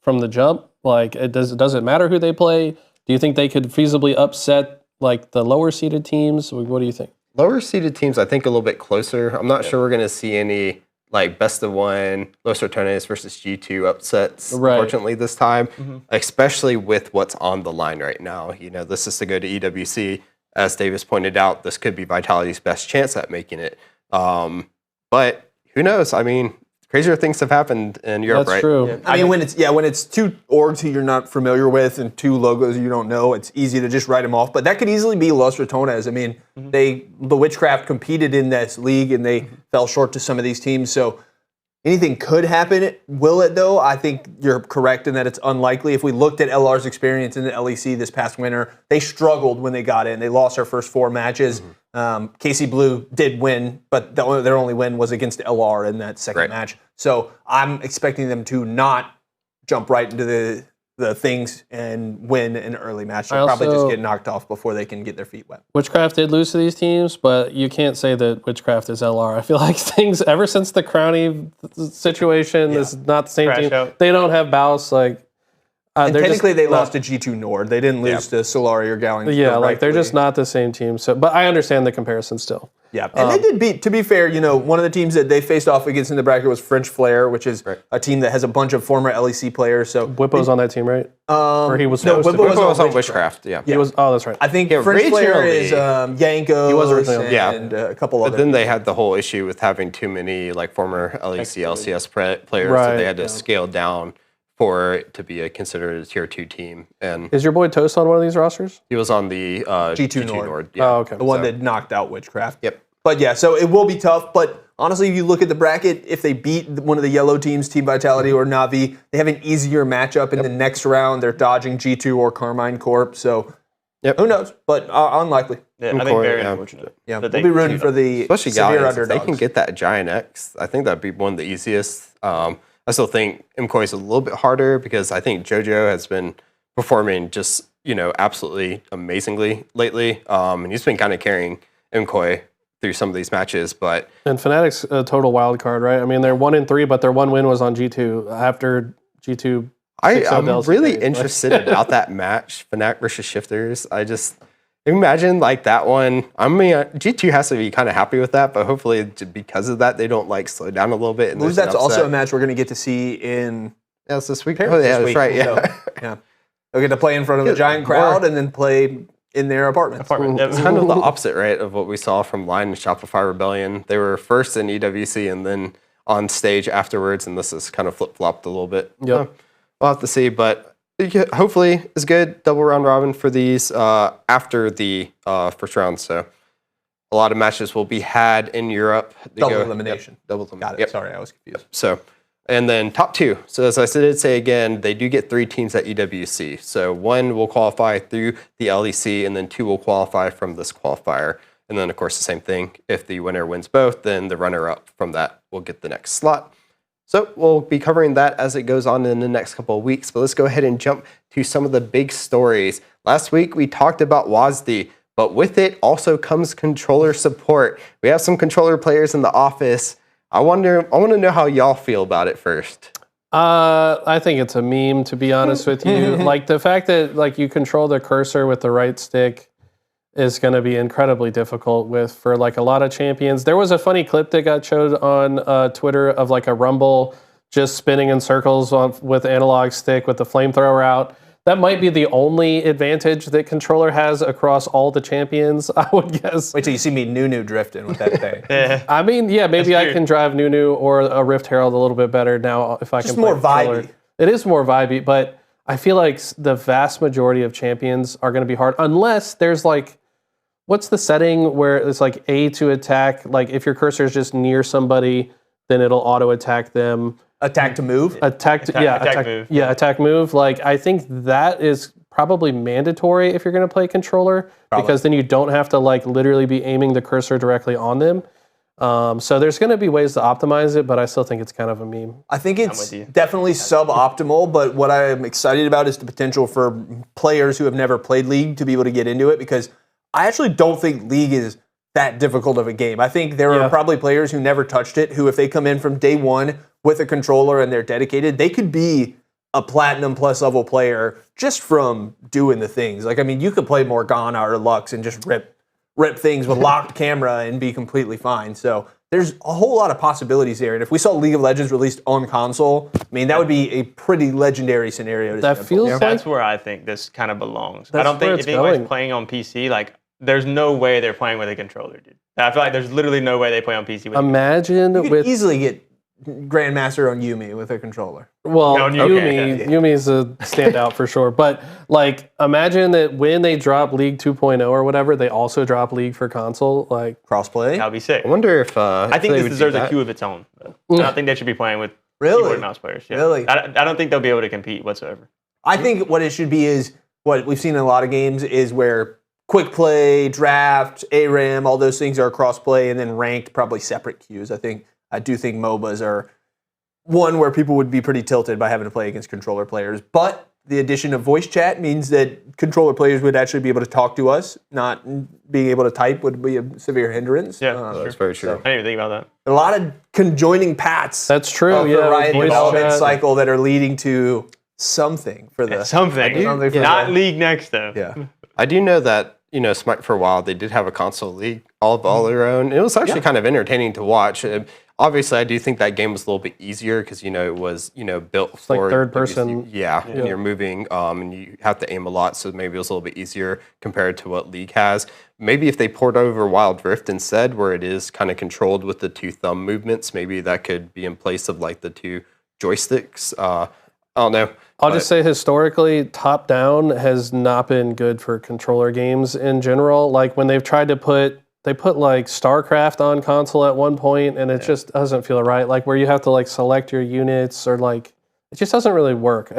from the jump? Like, does it matter who they play? Do you think they could feasibly upset like the lower seeded teams? What do you think? Lower seeded teams, I think, a little bit closer. I'm not sure we're going to see any like best of 1 Los Ratones versus G2 upsets, unfortunately, this time, especially with what's on the line right now. You know, this is to go to EWC. As Davis pointed out, this could be Vitality's best chance at making it. But who knows? I mean, crazier things have happened in Europe, That's right? true. Yeah. I mean, when it's 2 orgs who you're not familiar with and 2 logos you don't know, it's easy to just write them off. But that could easily be Los Ratones. I mean, the Witchcraft competed in this league and they fell short to some of these teams. So anything could happen. Will it though? I think you're correct in that it's unlikely. If we looked at LR's experience in the LEC this past winter, they struggled when they got in. They lost their first 4 matches. KC Blue did win, but their only win was against LR in that second match. So I'm expecting them to not jump right into the things and win an early match. They'll probably just get knocked off before they can get their feet wet. Witchcraft did lose to these teams, but you can't say that Witchcraft is LR. I feel like things ever since the Crowny situation is not the same Crash team. out. They don't have Baus. Like, And they're technically, just they not- lost to G2 Nord. They didn't lose to Solari or Galleons. Yeah, like they're directly. just not the same team. So, but I understand the comparison still. Yeah, and they did beat. To be fair, you know, one of the teams that they faced off against in the bracket was French Flair, which is a team that has a bunch of former LEC players. So Whippo's on that team, right? Or he was no, supposed to Whippo be. was Whippo was on on Witchcraft, yeah. He was. Oh, that's right. I think Yeah, French Flair originally- is Yanko. He was originally- and a couple But other. then they had the whole issue with having too many like former LEC, LCS players, so Right, they had to scale down for it to be considered a tier 2 team. And Is your boy Toast on one of these rosters? he was on the G2 G2 Nord. Nord. Yeah. Oh, okay. the one that knocked out Witchcraft. Yep. But yeah, so it will be tough. But honestly, if you look at the bracket, if they beat one of the yellow teams, Team Vitality or Navi, they have an easier matchup in the next round. They're dodging G2 or Carmine Corp. So who knows? But unlikely. Yeah, I think very unfortunate. Yeah, that we'll they be rooting conceded. for the Especially severe Galleons, if they underdogs. can get that Giant X, I think that'd be one of the easiest. I still think MCOY is a little bit harder because I think JoJo has been performing just, you know, absolutely amazingly lately. And he's been kind of carrying MCOY through some of these matches, but And Fnatic's a total wild card, right? I mean, they're 1-3, but their one win was on G2 after G2. I'm Delta really State, interested about that match, Fnatic versus Shifters. I just imagine like that one. I mean, G2 has to be kind of happy with that, but hopefully because of that, they don't like slow down a little bit. And Believe there's an that's also a upset. match we're going to get to see in Yeah, it's this week. Paris Oh, yeah, this that's week. right. Yeah. So, yeah. They'll get to play in front of a giant crowd and then play in their apartments. It's kind of the opposite, right, of what we saw from Line and Shopify Rebellion. They were first in EWC and then on stage afterwards, and this is kind of flip-flopped a little bit. Yep. We'll have to see, but hopefully it's good. Double round robin for these after the first round, so a lot of matches will be had in Europe. They Double elimination. Yep, double elimination. Got it. Yep. Sorry, I was confused. So, and then top 2. So as I did say again, they do get 3 teams at EWC. So 1 will qualify through the LEC, and then 2 will qualify from this qualifier. And then, of course, the same thing. If the winner wins both, then the runner-up from that will get the next slot. So we'll be covering that as it goes on in the next couple of weeks. But let's go ahead and jump to some of the big stories. Last week, we talked about WASD, but with it also comes controller support. We have some controller players in the office. I want to know how y'all feel about it first. I think it's a meme, to be honest with you. Like the fact that like you control the cursor with the right stick is going to be incredibly difficult for like a lot of champions. There was a funny clip that got showed on Twitter of like a Rumble just spinning in circles with analog stick with the flamethrower out. That might be the only advantage that controller has across all the champions, I would guess. Wait till you see me Nunu drifting with that thing. Yeah. I mean, yeah, maybe I can drive Nunu or a Rift Herald a little bit better now if I can Just play more controller. vibey. It is more vibey, but I feel like the vast majority of champions are going to be hard unless there's like, what's the setting where it's like A to attack? Like if your cursor is just near somebody, then it'll auto attack them. Attack to move? Attack move. Yeah, attack move. Like I think that is probably mandatory if you're going to play controller because then you don't have to like literally be aiming the cursor directly on them. So there's going to be ways to optimize it, but I still think it's kind of a meme. I think it's definitely suboptimal, but what I'm excited about is the potential for players who have never played League to be able to get into it because I actually don't think League is that difficult of a game. I think there are probably players who never touched it who, if they come in from day one with a controller and they're dedicated, they could be a platinum plus level player just from doing the things. Like, I mean, you could play Morgana or Lux and just rip things with locked camera and be completely fine. So there's a whole lot of possibilities there. And if we saw League of Legends released on console, I mean, that would be a pretty legendary scenario. To That feels like That's where I think this kind of belongs. I That's don't where think it's if anybody's going. playing on PC, like, there's no way they're playing with a controller, dude. I feel like there's literally no way they play on PC with imagine You could with easily get Grandmaster on Yumi with a controller. well, No, Yumi. Yumi's a standout for sure. But like, imagine that when they drop League 2.0 or whatever, they also drop League for console. Like, Crossplay? That would be sick. I wonder if I think this deserves a queue of its own. I don't think they should be playing with keyboard and mouse players. Yeah. Really? I don't think they'll be able to compete whatsoever. I think what it should be is what we've seen in a lot of games is where quick play, draft, ARAM, all those things are cross-play, and then ranked, probably separate queues. I do think MOBAs are one where people would be pretty tilted by having to play against controller players. But the addition of voice chat means that controller players would actually be able to talk to us. Not being able to type would be a severe hindrance. Yeah, That's very true. I didn't even think about that. A lot of conjoining paths that's true. of the Yeah, Riot voice development chat. cycle that are leading to something for the Something. Something for Not the- League next, though. Yeah. I do know that, Smite for a while, they did have a console league all their own. It was actually kind of entertaining to watch. Obviously, I do think that game was a little bit easier because, it was, built for... like third person. Yeah, and you're moving and you have to aim a lot, so maybe it was a little bit easier compared to what League has. Maybe if they poured over Wild Rift instead, where it is kind of controlled with the two thumb movements, maybe that could be in place of like the two joysticks. I don't know. I'll just say historically, top down has not been good for controller games in general. Like when they've tried to they put like StarCraft on console at one point, and it just doesn't feel right. Like where you have to like select your units or like, it just doesn't really work.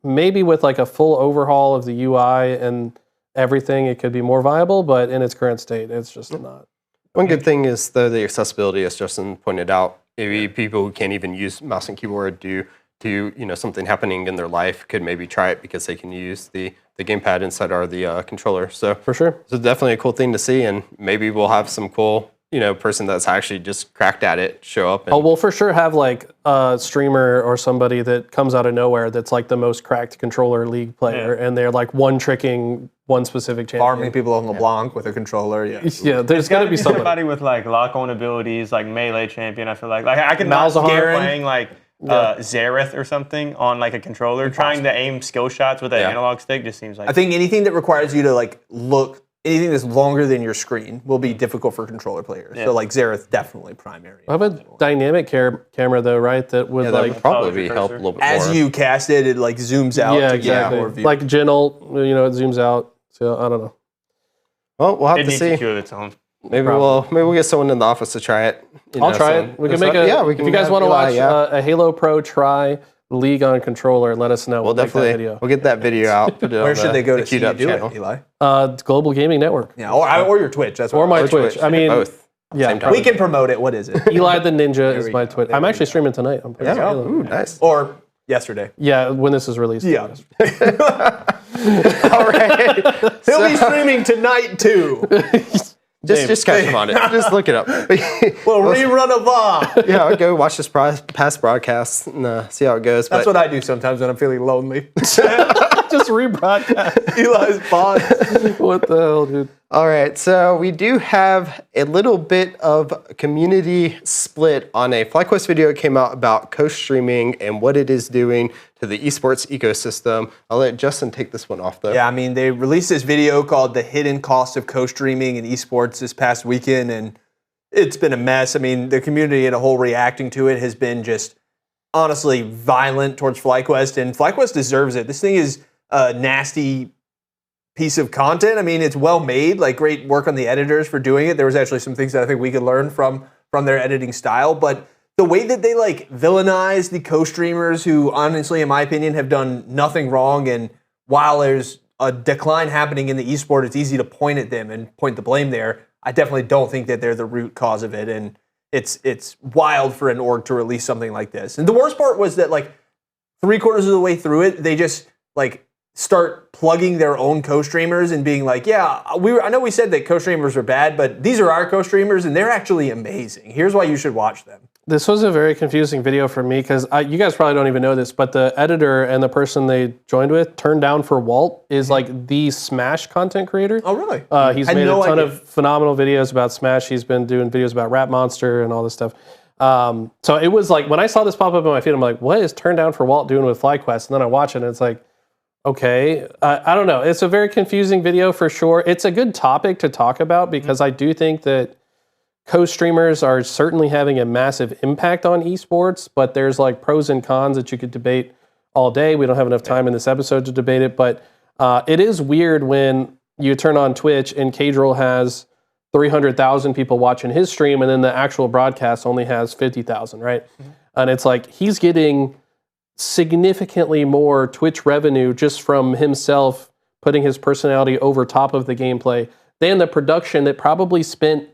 Maybe with like a full overhaul of the UI and everything, it could be more viable, but in its current state, it's just not. One good thing is, though, the accessibility, as Justin pointed out. Maybe people who can't even use mouse and keyboard due to something happening in their life could maybe try it because they can use the gamepad inside or the controller. So For sure. it's definitely a cool thing to see, and maybe we'll have some cool person that's actually just cracked at it show up. And, Oh, we'll for sure have like a streamer or somebody that comes out of nowhere that's like the most cracked controller League player, and they're like one-tricking one specific champion. Farming people on LeBlanc with a controller. Yeah. Yeah, there's got to be somebody. somebody with like lock-on abilities, like melee champion. I feel like I could not see Malzahar. playing like Xerath or something on like a controller. Trying to aim skill shots with an analog stick just seems like. I think anything that requires you to like look, anything that's longer than your screen will be difficult for controller players. So like Xerath definitely primary. How about dynamic camera though, right? That would yeah, that like would probably your help a cursor. little bit As more. you cast it, it like zooms out yeah, to get exactly. more view. Like Genult, it zooms out. So I don't know. Well, we'll have it to needs see. a queue of its own. Maybe we'll get someone in the office to try it. I'll try it. We can make a. If you guys want to watch a Halo Pro try League on controller, let us know. We'll make that definitely video. we'll get that video out. Put it Where on should they go to see queued you up do channel. it, Eli? Global Gaming Network. Yeah, or your Twitch. That's what Or my I'm- Twitch. I mean, Both. yeah. Same time. We can promote it. What is it? Eli the Ninja is we my go. Twitch. There I'm we actually go. streaming tonight. I'm playing Yeah. Halo. Ooh, nice. Or yesterday. Yeah, when this is released. Yeah. All right. He'll be streaming tonight too. Just catch him on it. Just look it up. Well, rerun of Bob. Yeah, I'll go watch this past broadcast and see how it goes. That's what I do sometimes when I'm feeling lonely. Just rebroadcast. Eli's boss. What the hell, dude? All right, so we do have a little bit of community split on a FlyQuest video that came out about co-streaming and what it is doing to the esports ecosystem. I'll let Justin take this one off, though. Yeah, I mean, they released this video called The Hidden Cost of Co-Streaming in Esports this past weekend, and it's been a mess. I mean, the community as a whole reacting to it has been just honestly violent towards FlyQuest, and FlyQuest deserves it. This thing is a nasty piece of content. I mean, it's well made, like great work on the editors for doing it. There was actually some things that I think we could learn from their editing style, but the way that they like villainize the co-streamers who honestly, in my opinion, have done nothing wrong, and while there's a decline happening in the esport, it's easy to point at them and point the blame there. I definitely don't think that they're the root cause of it, and it's wild for an org to release something like this. And the worst part was that like 3/4 of the way through it, they just like start plugging their own co-streamers and being like, yeah, I know we said that co-streamers are bad, but these are our co-streamers and they're actually amazing. Here's why you should watch them. This was a very confusing video for me because you guys probably don't even know this, but the editor and the person they joined with, Turned Down for Walt, is like the Smash content creator. Oh, really? He's made a ton of phenomenal videos about Smash. He's been doing videos about Rap Monster and all this stuff. So it was like, when I saw this pop up in my feed, I'm like, what is Turned Down for Walt doing with FlyQuest? And then I watch it and it's like, okay, I don't know. It's a very confusing video for sure. It's a good topic to talk about because I do think that co-streamers are certainly having a massive impact on esports, but there's like pros and cons that you could debate all day. We don't have enough time in this episode to debate it, but it is weird when you turn on Twitch and Cadril has 300,000 people watching his stream and then the actual broadcast only has 50,000, right? And it's like he's getting significantly more Twitch revenue just from himself putting his personality over top of the gameplay than the production that probably spent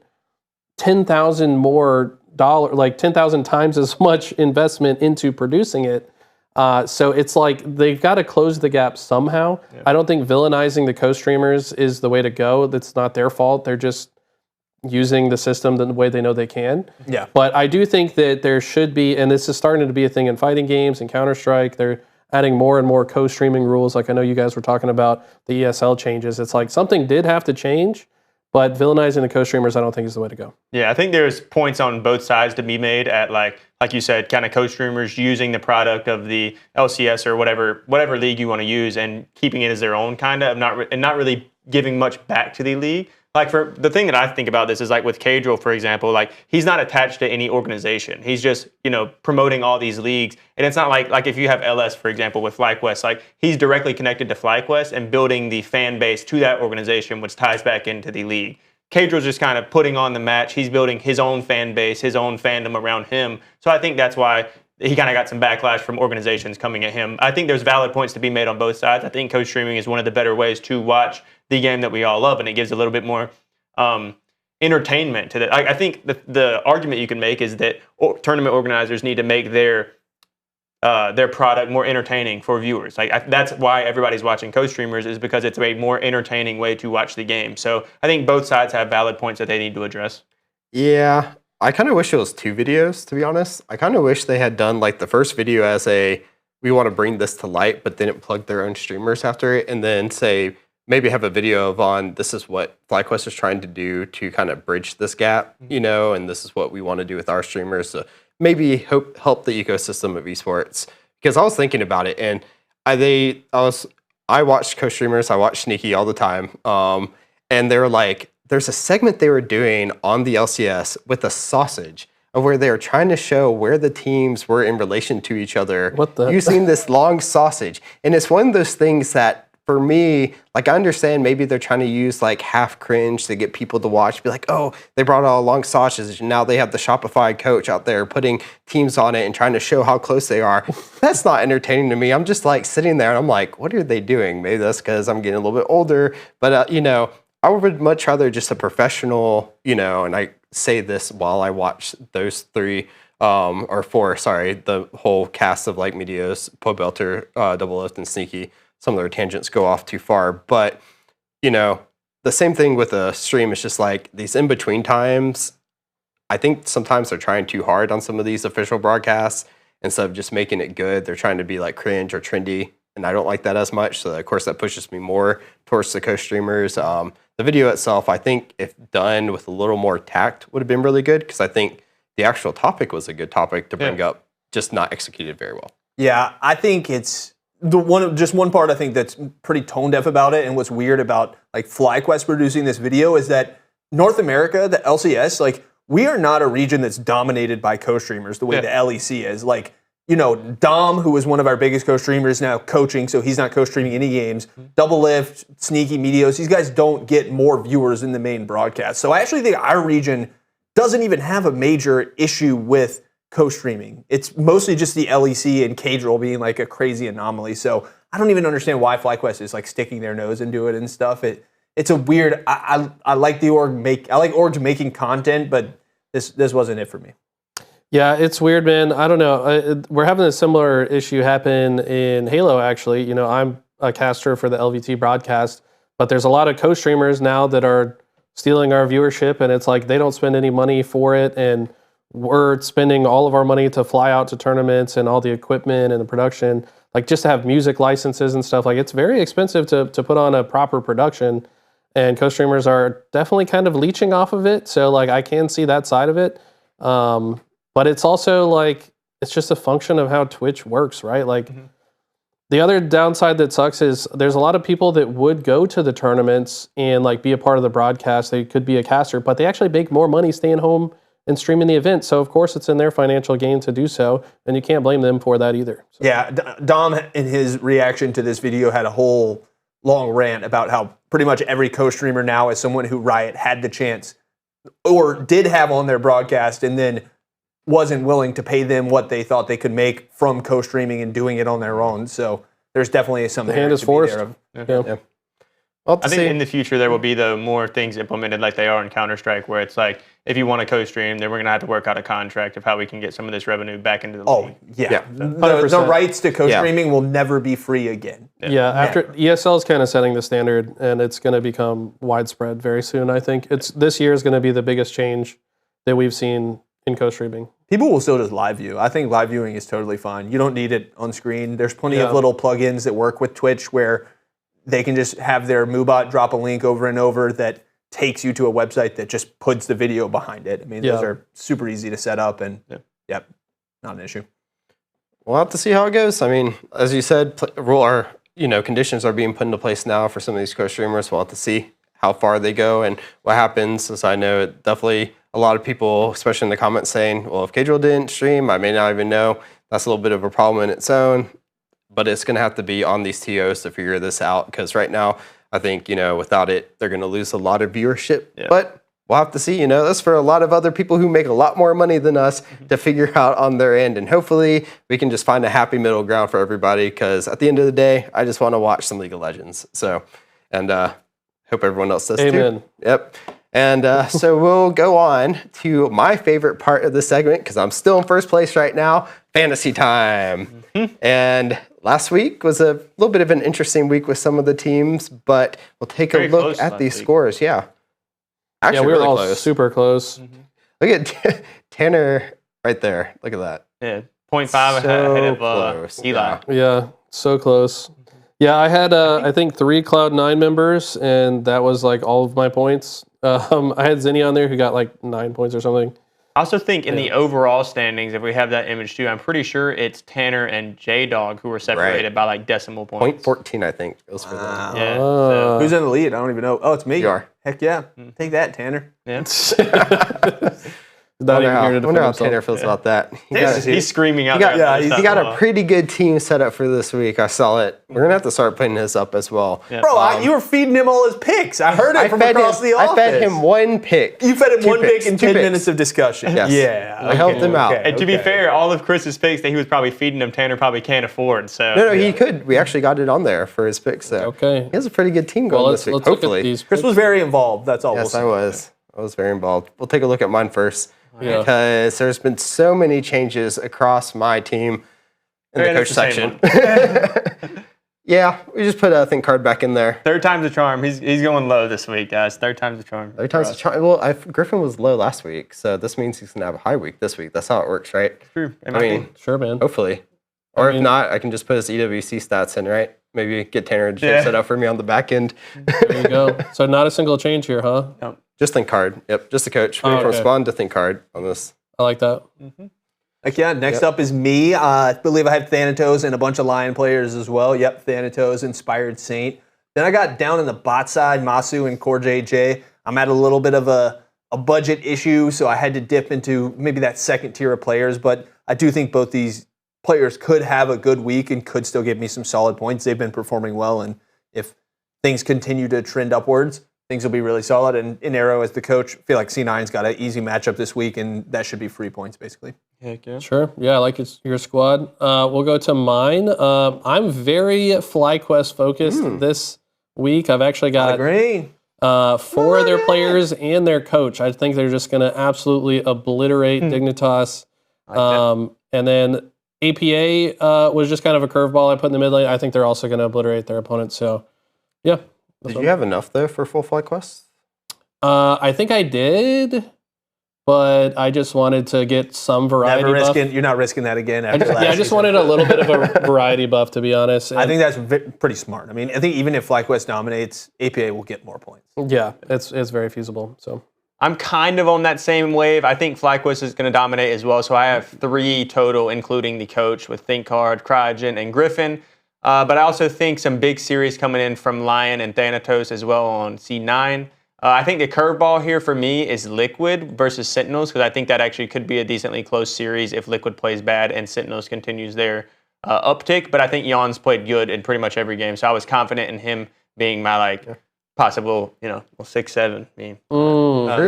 10,000 more dollars, like 10,000 times as much investment into producing it. So it's like they've got to close the gap somehow. Yeah. I don't think villainizing the co-streamers is the way to go. That's not their fault. They're just using the system the way they know they can. Yeah. But I do think that there should be, and this is starting to be a thing in fighting games and Counter-Strike, they're adding more and more co-streaming rules. Like I know you guys were talking about the ESL changes. It's like something did have to change, but villainizing the co-streamers I don't think is the way to go. Yeah, I think there's points on both sides to be made at like you said, kind of co-streamers using the product of the LCS or whatever league you want to use and keeping it as their own kind of, not really giving much back to the league. Like for the thing that I think about this is like with Cadril, for example, like he's not attached to any organization. He's just, promoting all these leagues. And it's not like if you have LS, for example, with FlyQuest, like he's directly connected to FlyQuest and building the fan base to that organization, which ties back into the league. Cadril's just kind of putting on the match. He's building his own fan base, his own fandom around him. So I think that's why he kind of got some backlash from organizations coming at him. I think there's valid points to be made on both sides. I think co-streaming is one of the better ways to watch the game that we all love, and it gives a little bit more entertainment to that. I think the argument you can make is that tournament organizers need to make their product more entertaining for viewers. That's why everybody's watching co-streamers, is because it's a more entertaining way to watch the game. So I think both sides have valid points that they need to address. Yeah, I kind of wish it was 2 videos, to be honest. I kind of wish they had done like the first video as we want to bring this to light, but didn't plug their own streamers after it, and then say, maybe have a video this is what FlyQuest is trying to do to kind of bridge this gap, and this is what we want to do with our streamers. So maybe help the ecosystem of esports. Because I was thinking about it, and I watched co-streamers, I watch Sneaky all the time, and they were like, there's a segment they were doing on the LCS with a sausage of where they were trying to show where the teams were in relation to each other using this long sausage. And it's one of those things that, for me, like I understand maybe they're trying to use like half cringe to get people to watch, be like, oh, they brought out a long sausage and now they have the Shopify coach out there putting teams on it and trying to show how close they are. That's not entertaining to me. I'm just like sitting there and I'm like, what are they doing? Maybe that's because I'm getting a little bit older, but I would much rather just a professional, and I say this while I watch those 3 or 4, sorry, the whole cast of like Meteos, Pobelter, Double Oath, and Sneaky. Some of their tangents go off too far, but the same thing with a stream. It's just like these in between times. I think sometimes they're trying too hard on some of these official broadcasts instead of just making it good. They're trying to be like cringe or trendy, and I don't like that as much. So of course that pushes me more towards the co-streamers. The video itself, I think, if done with a little more tact, would have been really good because I think the actual topic was a good topic to bring up, just not executed very well. Yeah, I think it's one part I think that's pretty tone deaf about it, and what's weird about like FlyQuest producing this video is that North America, the LCS, like we are not a region that's dominated by co-streamers the way the LEC is. Like, you know, Dom, who was one of our biggest co-streamers, now coaching, so he's not co-streaming any games. Double Lift, Sneaky, Meteos, these guys don't get more viewers in the main broadcast. So I actually think our region doesn't even have a major issue with co-streaming. It's mostly just the LEC and Cadril being like a crazy anomaly. So I don't even understand why FlyQuest is like sticking their nose into it and stuff. It's a weird. I like the org I like orgs making content, but this wasn't it for me. Yeah, it's weird, man. I don't know. We're having a similar issue happen in Halo, actually. You know, I'm a caster for the LVT broadcast, but there's a lot of co-streamers now that are stealing our viewership, and it's like they don't spend any money for it, and we're spending all of our money to fly out to tournaments and all the equipment and the production, like just to have music licenses and stuff. Like it's very expensive to put on a proper production, and co-streamers are definitely kind of leeching off of it. So like I can see that side of it. But it's also like, it's just a function of how Twitch works, right? Like the other downside that sucks is there's a lot of people that would go to the tournaments and like be a part of the broadcast. They could be a caster, but they actually make more money staying home and streaming the event. So of course it's in their financial gain to do so, and you can't blame them for that either. So. Yeah, Dom in his reaction to this video had a whole long rant about how pretty much every co-streamer now is someone who Riot had the chance or did have on their broadcast and then wasn't willing to pay them what they thought they could make from co-streaming and doing it on their own. So there's definitely some the hand is forced. Yeah. I think in the future there will be more things implemented like they are in Counter-Strike, where it's like if you want to co-stream, then we're going to have to work out a contract of how we can get some of this revenue back into the league. Yeah. The rights to co-streaming will never be free again. Yeah, after ESL is kind of setting the standard, and it's going to become widespread very soon. I think this year is going to be the biggest change that we've seen in co-streaming. People will still just live view. I think live viewing is totally fine. You don't need it on screen. There's plenty of little plugins that work with Twitch where they can just have their MooBot drop a link over and over that takes you to a website that just puts the video behind it. I mean, those are super easy to set up and, not an issue. We'll have to see how it goes. I mean, as you said, conditions are being put into place now for some of these co-streamers. We'll have to see how far they go and what happens. As I know, definitely a lot of people, especially in the comments, saying, well, if Cadril didn't stream, I may not even know. That's a little bit of a problem in its own. But it's going to have to be on these TOs to figure this out, because right now, I think, without it, they're going to lose a lot of viewership. Yeah. But we'll have to see. That's for a lot of other people who make a lot more money than us to figure out on their end. And hopefully, we can just find a happy middle ground for everybody, because at the end of the day, I just want to watch some League of Legends. So, and hope everyone else does too. Yep. And so we'll go on to my favorite part of the segment, because I'm still in first place right now, fantasy time. And last week was a little bit of an interesting week with some of the teams, but we'll take a look at these scores. Yeah. Actually, we were really all close. super close. Look at Tanner right there. Look at that. Yeah, 0.5 ahead of Eli. Yeah, so close. Yeah, I had, I think, 3 Cloud9 members, and that was like all of my points. I had Zinni on there who got like 9 points or something. I also think in the overall standings, if we have that image too, I'm pretty sure it's Tanner and J-Dog who were separated by like decimal points. 0.14, I think. It was for them. Yeah. So. Who's in the lead? I don't even know. Oh, it's me. You are. Heck yeah. Take that, Tanner. Yeah. Not even here to I defend wonder how himself. Tanner feels about that. He's screaming out there. there. He got a pretty good team set up for this week. I saw it. We're going to have to start putting his up as well. Yeah. Bro, you were feeding him all his picks. I heard it from across the office. I fed him 1 pick. You fed him 1 pick and 10 picks. minutes of discussion. Yes. Yeah. I helped him out. And to be fair, all of Chris's picks that he was probably feeding him, Tanner probably can't afford. So No, he could. We actually got it on there for his picks. So Okay. he has a pretty good team going this week, let's look at hopefully. these Chris was very involved. That's all. Yes, I was. I was very involved. We'll take a look at mine first. Yeah. Because there's been so many changes across my team in the coach section. Yeah, we just put a think card back in there. Third time's the charm. He's going low this week, guys. Third time's the charm. Third time's the charm. Well, Griffin was low last week, so this means he's gonna have a high week this week. That's how it works, right? True. I mean, Sure, man. hopefully. Or if not, I can just put his EWC stats in, right? Maybe get Tanner to change that up for me on the back end. There you go. So not a single change here, huh? No. Just think card. Yep, just the coach. Moving from spawn to think card on this. I like that. Like, yeah, next up is me. I believe I have Thanatos and a bunch of Lion players as well. Yep, Thanatos, Inspired Saint. Then I got down in the bot side, Masu and Core JJ. I'm at a little bit of a budget issue, so I had to dip into maybe that second tier of players. But I do think both these players could have a good week and could still give me some solid points. They've been performing well, and if things continue to trend upwards, things will be really solid. And in Arrow, as the coach, I feel like C9's got an easy matchup this week, and that should be free points, basically. Heck yeah. Sure. Yeah, I like your squad. We'll go to mine. I'm very FlyQuest focused this week. I've actually got Green. 4 of their players and their coach. I think they're just going to absolutely obliterate Dignitas. And then APA was just kind of a curveball I put in the mid lane. I think they're also going to obliterate their opponents. So, yeah. Did you have enough, though, for full flight quests? I think I did, but I just wanted to get some variety buff. You're not risking that again. I just wanted a little bit of a variety buff, to be honest. And I think that's pretty smart. I mean, I think even if FlyQuest dominates, APA will get more points. Yeah, it's very feasible. So I'm kind of on that same wave. I think FlyQuest is going to dominate as well. So I have 3 total, including the coach with Think Card, Cryogen, and Griffin. But I also think some big series coming in from Lion and Thanatos as well on C9. I think the curveball here for me is Liquid versus Sentinels, because I think that actually could be a decently close series if Liquid plays bad and Sentinels continues their uptick. But I think Jan's played good in pretty much every game, so I was confident in him being my possible, 6-7 being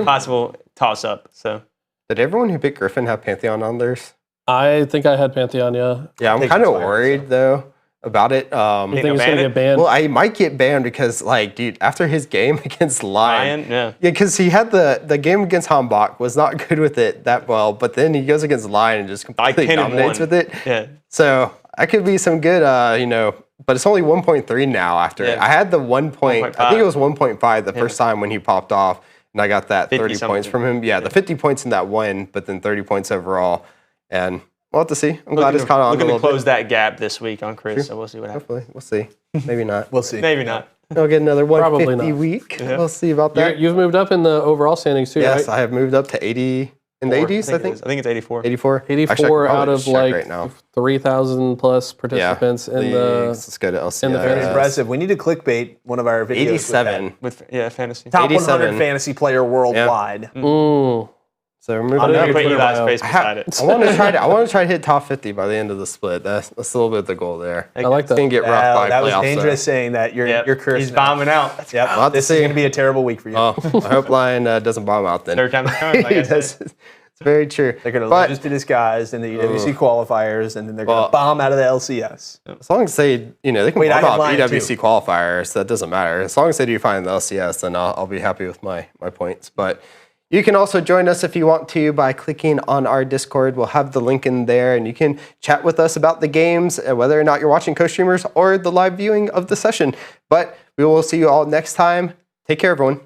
possible toss up. So did everyone who picked Griffin have Pantheon on theirs? I think I had Pantheon, yeah. Yeah, I'm kind of worried though about it. You think it's going to get banned? Well, I might get banned because, dude, after his game against Lion, yeah, because he had the game against Hambach was not good with it that well, but then he goes against Lion and just completely dominates with it. Yeah. So that could be some good, but it's only 1.3 now after it. I had the 1 point, I think it was 1.5 the first time when he popped off, and I got that 30 points from him. Yeah, the 50 points in that one, but then 30 points overall. And we'll have to see. I'm glad it's caught on a little bit. Looking to close that gap this week on Chris, so we'll see what happens. Hopefully. We'll see. Maybe not. We'll see. Maybe not. We'll get another 150 Probably not. week. Yeah. We'll see about that. You've moved up in the overall standings too, Yes, right? I have moved up to 80 in the 80s, I think. I think it's 84. 84? 84 out of right now. 3,000 plus participants in the. Let's go to LCS. in the fantasy. It's impressive. We need to clickbait one of our videos. 87. With fantasy. Top 87. 100 fantasy player worldwide. So we're moving I'm up. going to put Twitter Eli's bio. face beside it. I want to try to hit top 50 by the end of the split. That's a little bit of the goal there. I like It's gonna that. get rough by That was playoffs, dangerous saying that. You're cursed. He's now. bombing out. Yep. We'll have to This is see. going to be a terrible week for you. Oh, I hope Lion doesn't bomb out then. Third time the charm, like I said. It's very true. They're going to But lose to Disguised in the EWC qualifiers, and then they're going to bomb out of the LCS. as long as they, they can Wait, I bomb had out Lion EWC qualifiers, that doesn't matter. As long as they do fine in the LCS, then I'll be happy with my points. But you can also join us if you want to by clicking on our Discord. We'll have the link in there, and you can chat with us about the games, whether or not you're watching co-streamers or the live viewing of the session. But we will see you all next time. Take care, everyone.